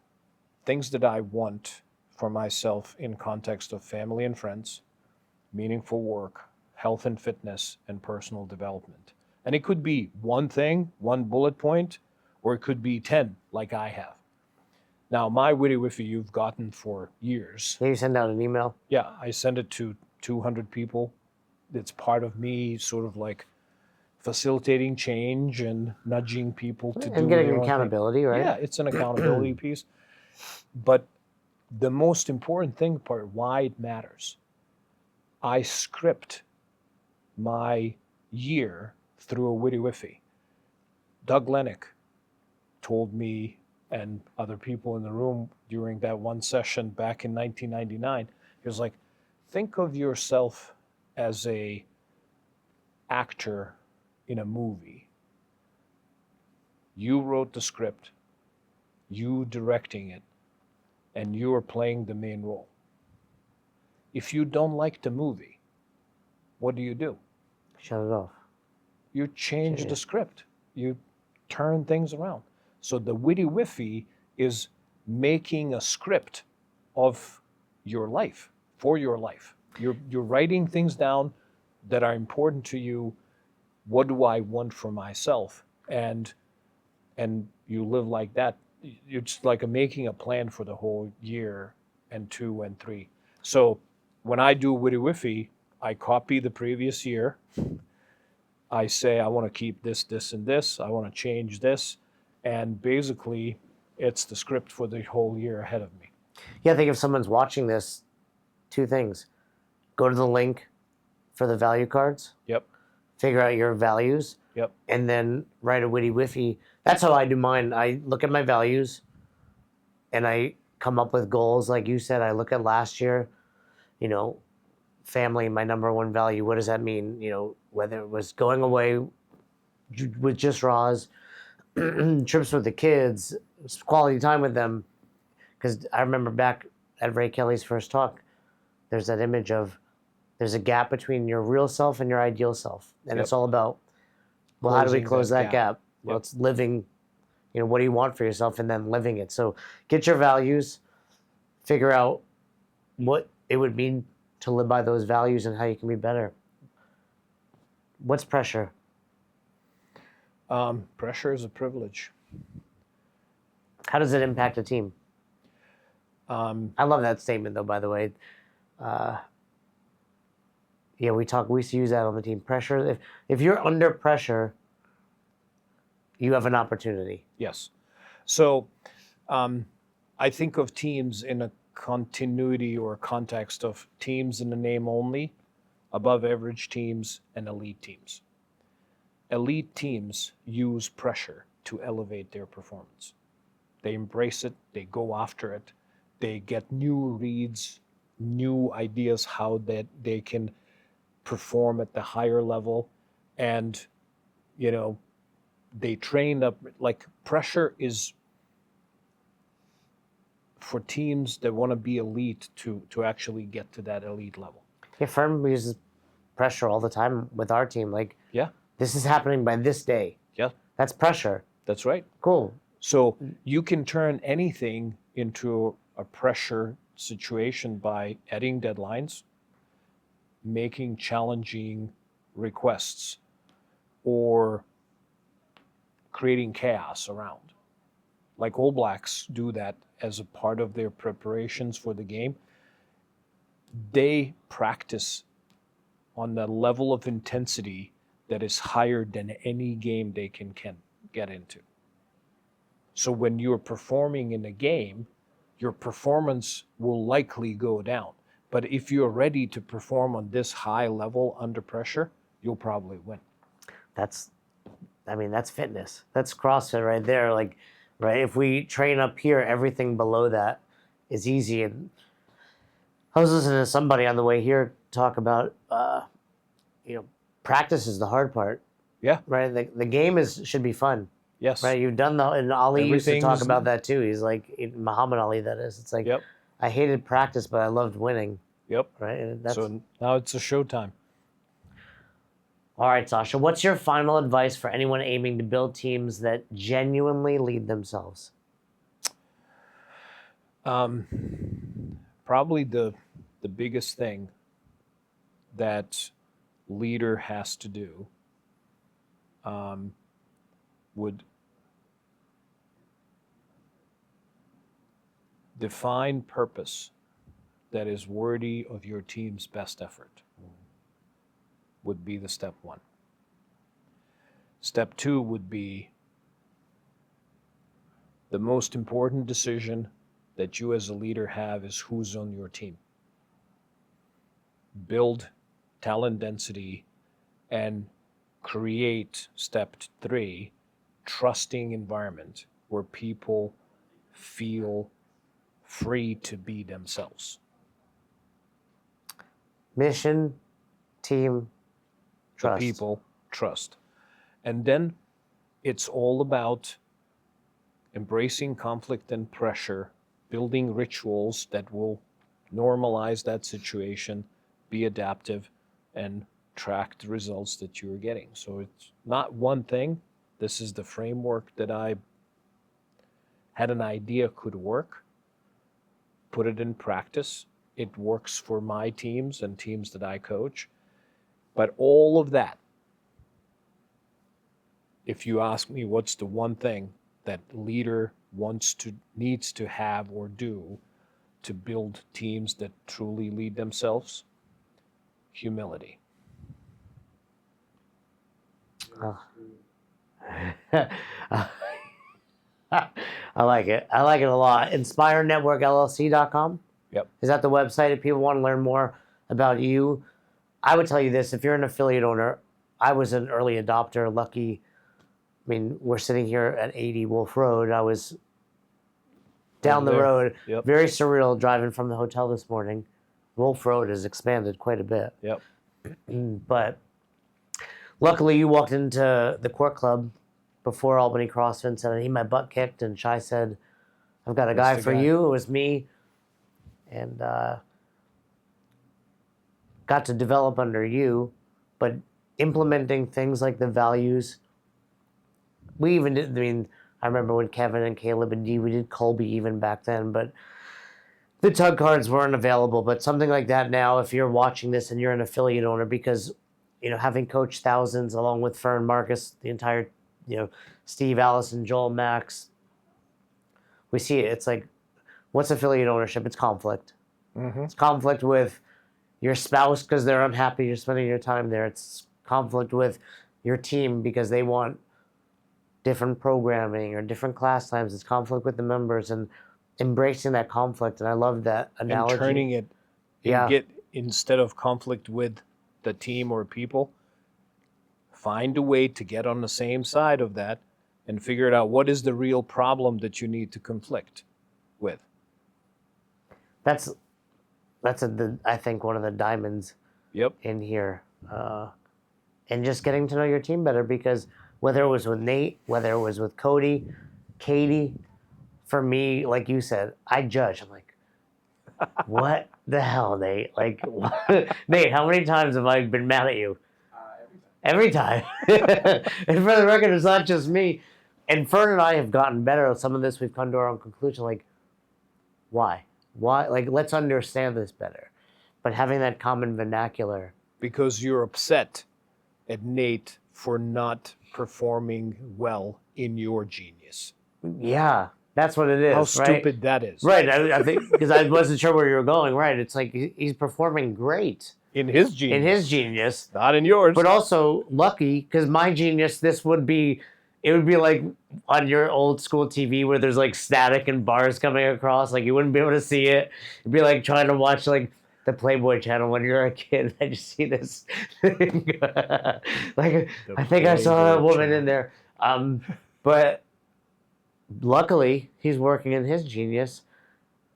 things that I want for myself in context of family and friends, meaningful work, health and fitness, and personal development. And it could be one thing, one bullet point, or it could be 10, like I have. Now, my Witty Whiffy you've gotten for years. Can you send out an email? Yeah, I send it to 200 people. It's part of me sort of like facilitating change and nudging people to do And getting their own accountability, thing. right? Yeah, it's an accountability piece. But the most important thing, why it matters, I script my year through a witty whiffy. Doug Lennox told me and other people in the room during that one session back in 1999, he was like, think of yourself as a actor in a movie. You wrote the script, you directing it, and you are playing the main role. If you don't like the movie, what do? Shut it off. You change Yeah. the script. You turn things around. So the witty whiffy is making a script of your life, for your life. You're writing things down that are important to you. What do I want for myself? And you live like that. It's like making a plan for the whole year and 2 and 3. So when I do witty whiffy, I copy the previous year. I say I want to keep this, this, and this. I want to change this, and basically, it's the script for the whole year ahead of me. Yeah, I think if someone's watching this, two things: go to the link for the value cards. Yep. Figure out your values. Yep. And then write a witty whiffy. That's how I do mine. I look at my values and I come up with goals. Like you said, I look at last year, family, my number one value. What does that mean? Whether it was going away with just Raws, trips with the kids, quality time with them. Because I remember back at Ray Kelly's first talk, there's that image of there's a gap between your real self and your ideal self. And It's all about, well, how do we close that gap? Well, it's living, what do you want for yourself and then living it. So get your values, figure out what it would mean to live by those values and how you can be better. What's pressure? Pressure is a privilege. How does it impact a team? I love that statement, though, by the way. We used to use that on the team. Pressure. If you're under pressure, you have an opportunity. Yes. So I think of teams in a continuity or context of teams in the name only, above average teams, and elite teams. Elite teams use pressure to elevate their performance. They embrace it, they go after it, they get new reads, new ideas how that they can perform at the higher level, and they train up. Like, pressure is for teams that want to be elite to actually get to that elite level. Yeah, firm uses pressure all the time with our team. Like, Yeah. this is happening by this day. Yeah. That's pressure. That's right. Cool. So you can turn anything into a pressure situation by adding deadlines, making challenging requests, or creating chaos around. Like All Blacks do that as a part of their preparations for the game. They practice on the level of intensity that is higher than any game they can get into. So when you're performing in a game, your performance will likely go down. But if you're ready to perform on this high level under pressure, you'll probably win. That's fitness. That's CrossFit right there. Like, right? If we train up here, everything below that is easy. And I was listening to somebody on the way here talk about, practice is the hard part. Yeah. Right? The game should be fun. Yes. Right? You've done and Ali used to Everything talk is- about that too. He's like, Muhammad Ali, that is. It's like, Yep. I hated practice, but I loved winning. Yep. Right? And So now it's a showtime. All right, Saša, what's your final advice for anyone aiming to build teams that genuinely lead themselves? Probably the biggest thing that leader has to do would define purpose that is worthy of your team's best effort. Would be the step one. Step two would be the most important decision that you as a leader have is who's on your team. build talent density, and create step 3, trusting environment where people feel free to be themselves. Mission, team, trust. The people, trust. And then it's all about embracing conflict and pressure, building rituals that will normalize that situation, be adaptive, and track the results that you're getting. So it's not one thing. This is the framework that I had an idea could work, put it in practice. It works for my teams and teams that I coach. But all of that, if you ask me what's the one thing that leader needs to have or do to build teams that truly lead themselves, humility. I like it. I like it a lot. InspireNetworkLLC.com. Yep. Is that the website if people want to learn more about you? I would tell you this. If you're an affiliate owner, I was an early adopter, lucky. I mean, we're sitting here at 80 Wolf Road. I was down the road. Yep. Very surreal driving from the hotel this morning. Wolf Road has expanded quite a bit. Yep. But luckily, you walked into the court club before Albany CrossFit and said, I need my butt kicked. And Shai said, I've got a guy for you. It was me. And got to develop under you. But implementing things like the values. We even did, I mean, I remember when Kevin and Caleb and Dee, we did Colby even back then. But the tug cards weren't available. But something like that now, if you're watching this and you're an affiliate owner, because, you know, having coached thousands along with Fern, Marcus, the entire, you know, Steve, Allison, Joel, Max, we see it. It's like, what's affiliate ownership? It's conflict. Mm-hmm. It's conflict with your spouse because they're unhappy you're spending your time there. It's conflict with your team because they want different programming or different class times. It's conflict with the members and embracing that conflict. And I love that analogy. And turning it, instead of conflict with the team or people, find a way to get on the same side of that and figure it out. What is the real problem that you need to conflict with? That's I think one of the diamonds Yep. in here. And just getting to know your team better, because whether it was with Nate, whether it was with Cody, Katie, for me, like you said, I judge. I'm like, what the hell, Nate? Like, Nate, how many times have I been mad at you? Every time. And for the record, it's not just me. And Fern and I have gotten better at some of this. We've come to our own conclusion. Like, why? Why? Like, let's understand this better. But having that common vernacular. Because you're upset at Nate for not performing well in your genius. Yeah, that's what it is. How right? stupid that is. Right. I think, because I wasn't sure where you were going. Right. It's like he's performing great. In his genius. In his genius. Not in yours. But also lucky, because my genius, it would be like on your old school TV where there's like static and bars coming across. Like you wouldn't be able to see it. It'd be like trying to watch like the Playboy channel when you're a kid. I just see this thing. Like, I think I saw that woman in there. But luckily, he's working in his genius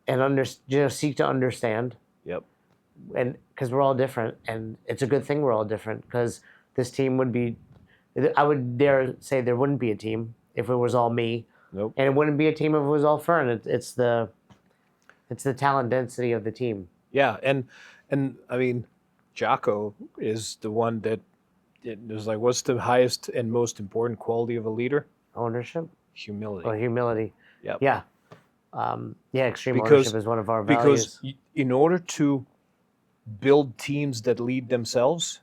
and seek to understand. Yep. And because we're all different, and it's a good thing we're all different, because this team would be, I would dare say there wouldn't be a team if it was all me. Nope. And it wouldn't be a team if it was all Fern. It's the talent density of the team. Yeah, and I mean, Jocko is the one that it was like, what's the highest and most important quality of a leader? Ownership? Humility. Or humility. Yep. Yeah. Extreme ownership is one of our values. Because in order to build teams that lead themselves,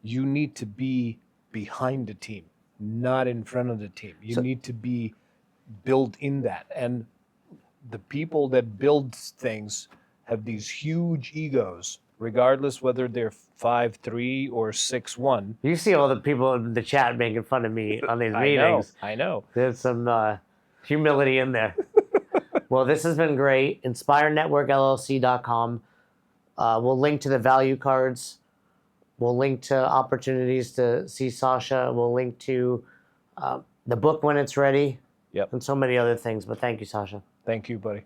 you need to be behind the team, not in front of the team. You need to be built in that. And the people that build things have these huge egos, regardless whether they're 5'3" or 6'1". You see all the people in the chat making fun of me on these meetings. I know. There's some humility in there. Well, this has been great. InspireNetworkLLC.com. We'll link to the value cards. We'll link to opportunities to see Saša. We'll link to the book when it's ready. Yep. And so many other things. But thank you, Saša. Thank you, buddy.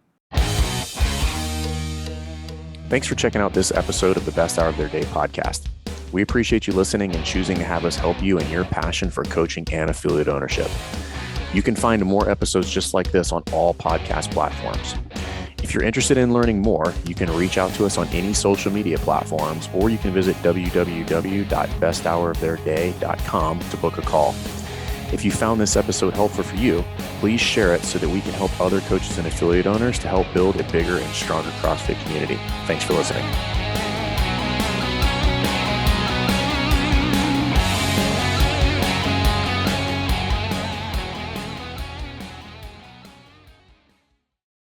Thanks for checking out this episode of the Best Hour of Their Day podcast. We appreciate you listening and choosing to have us help you in your passion for coaching and affiliate ownership. You can find more episodes just like this on all podcast platforms. If you're interested in learning more, you can reach out to us on any social media platforms, or you can visit www.besthouroftheirday.com to book a call. If you found this episode helpful for you, please share it so that we can help other coaches and affiliate owners to help build a bigger and stronger CrossFit community. Thanks for listening.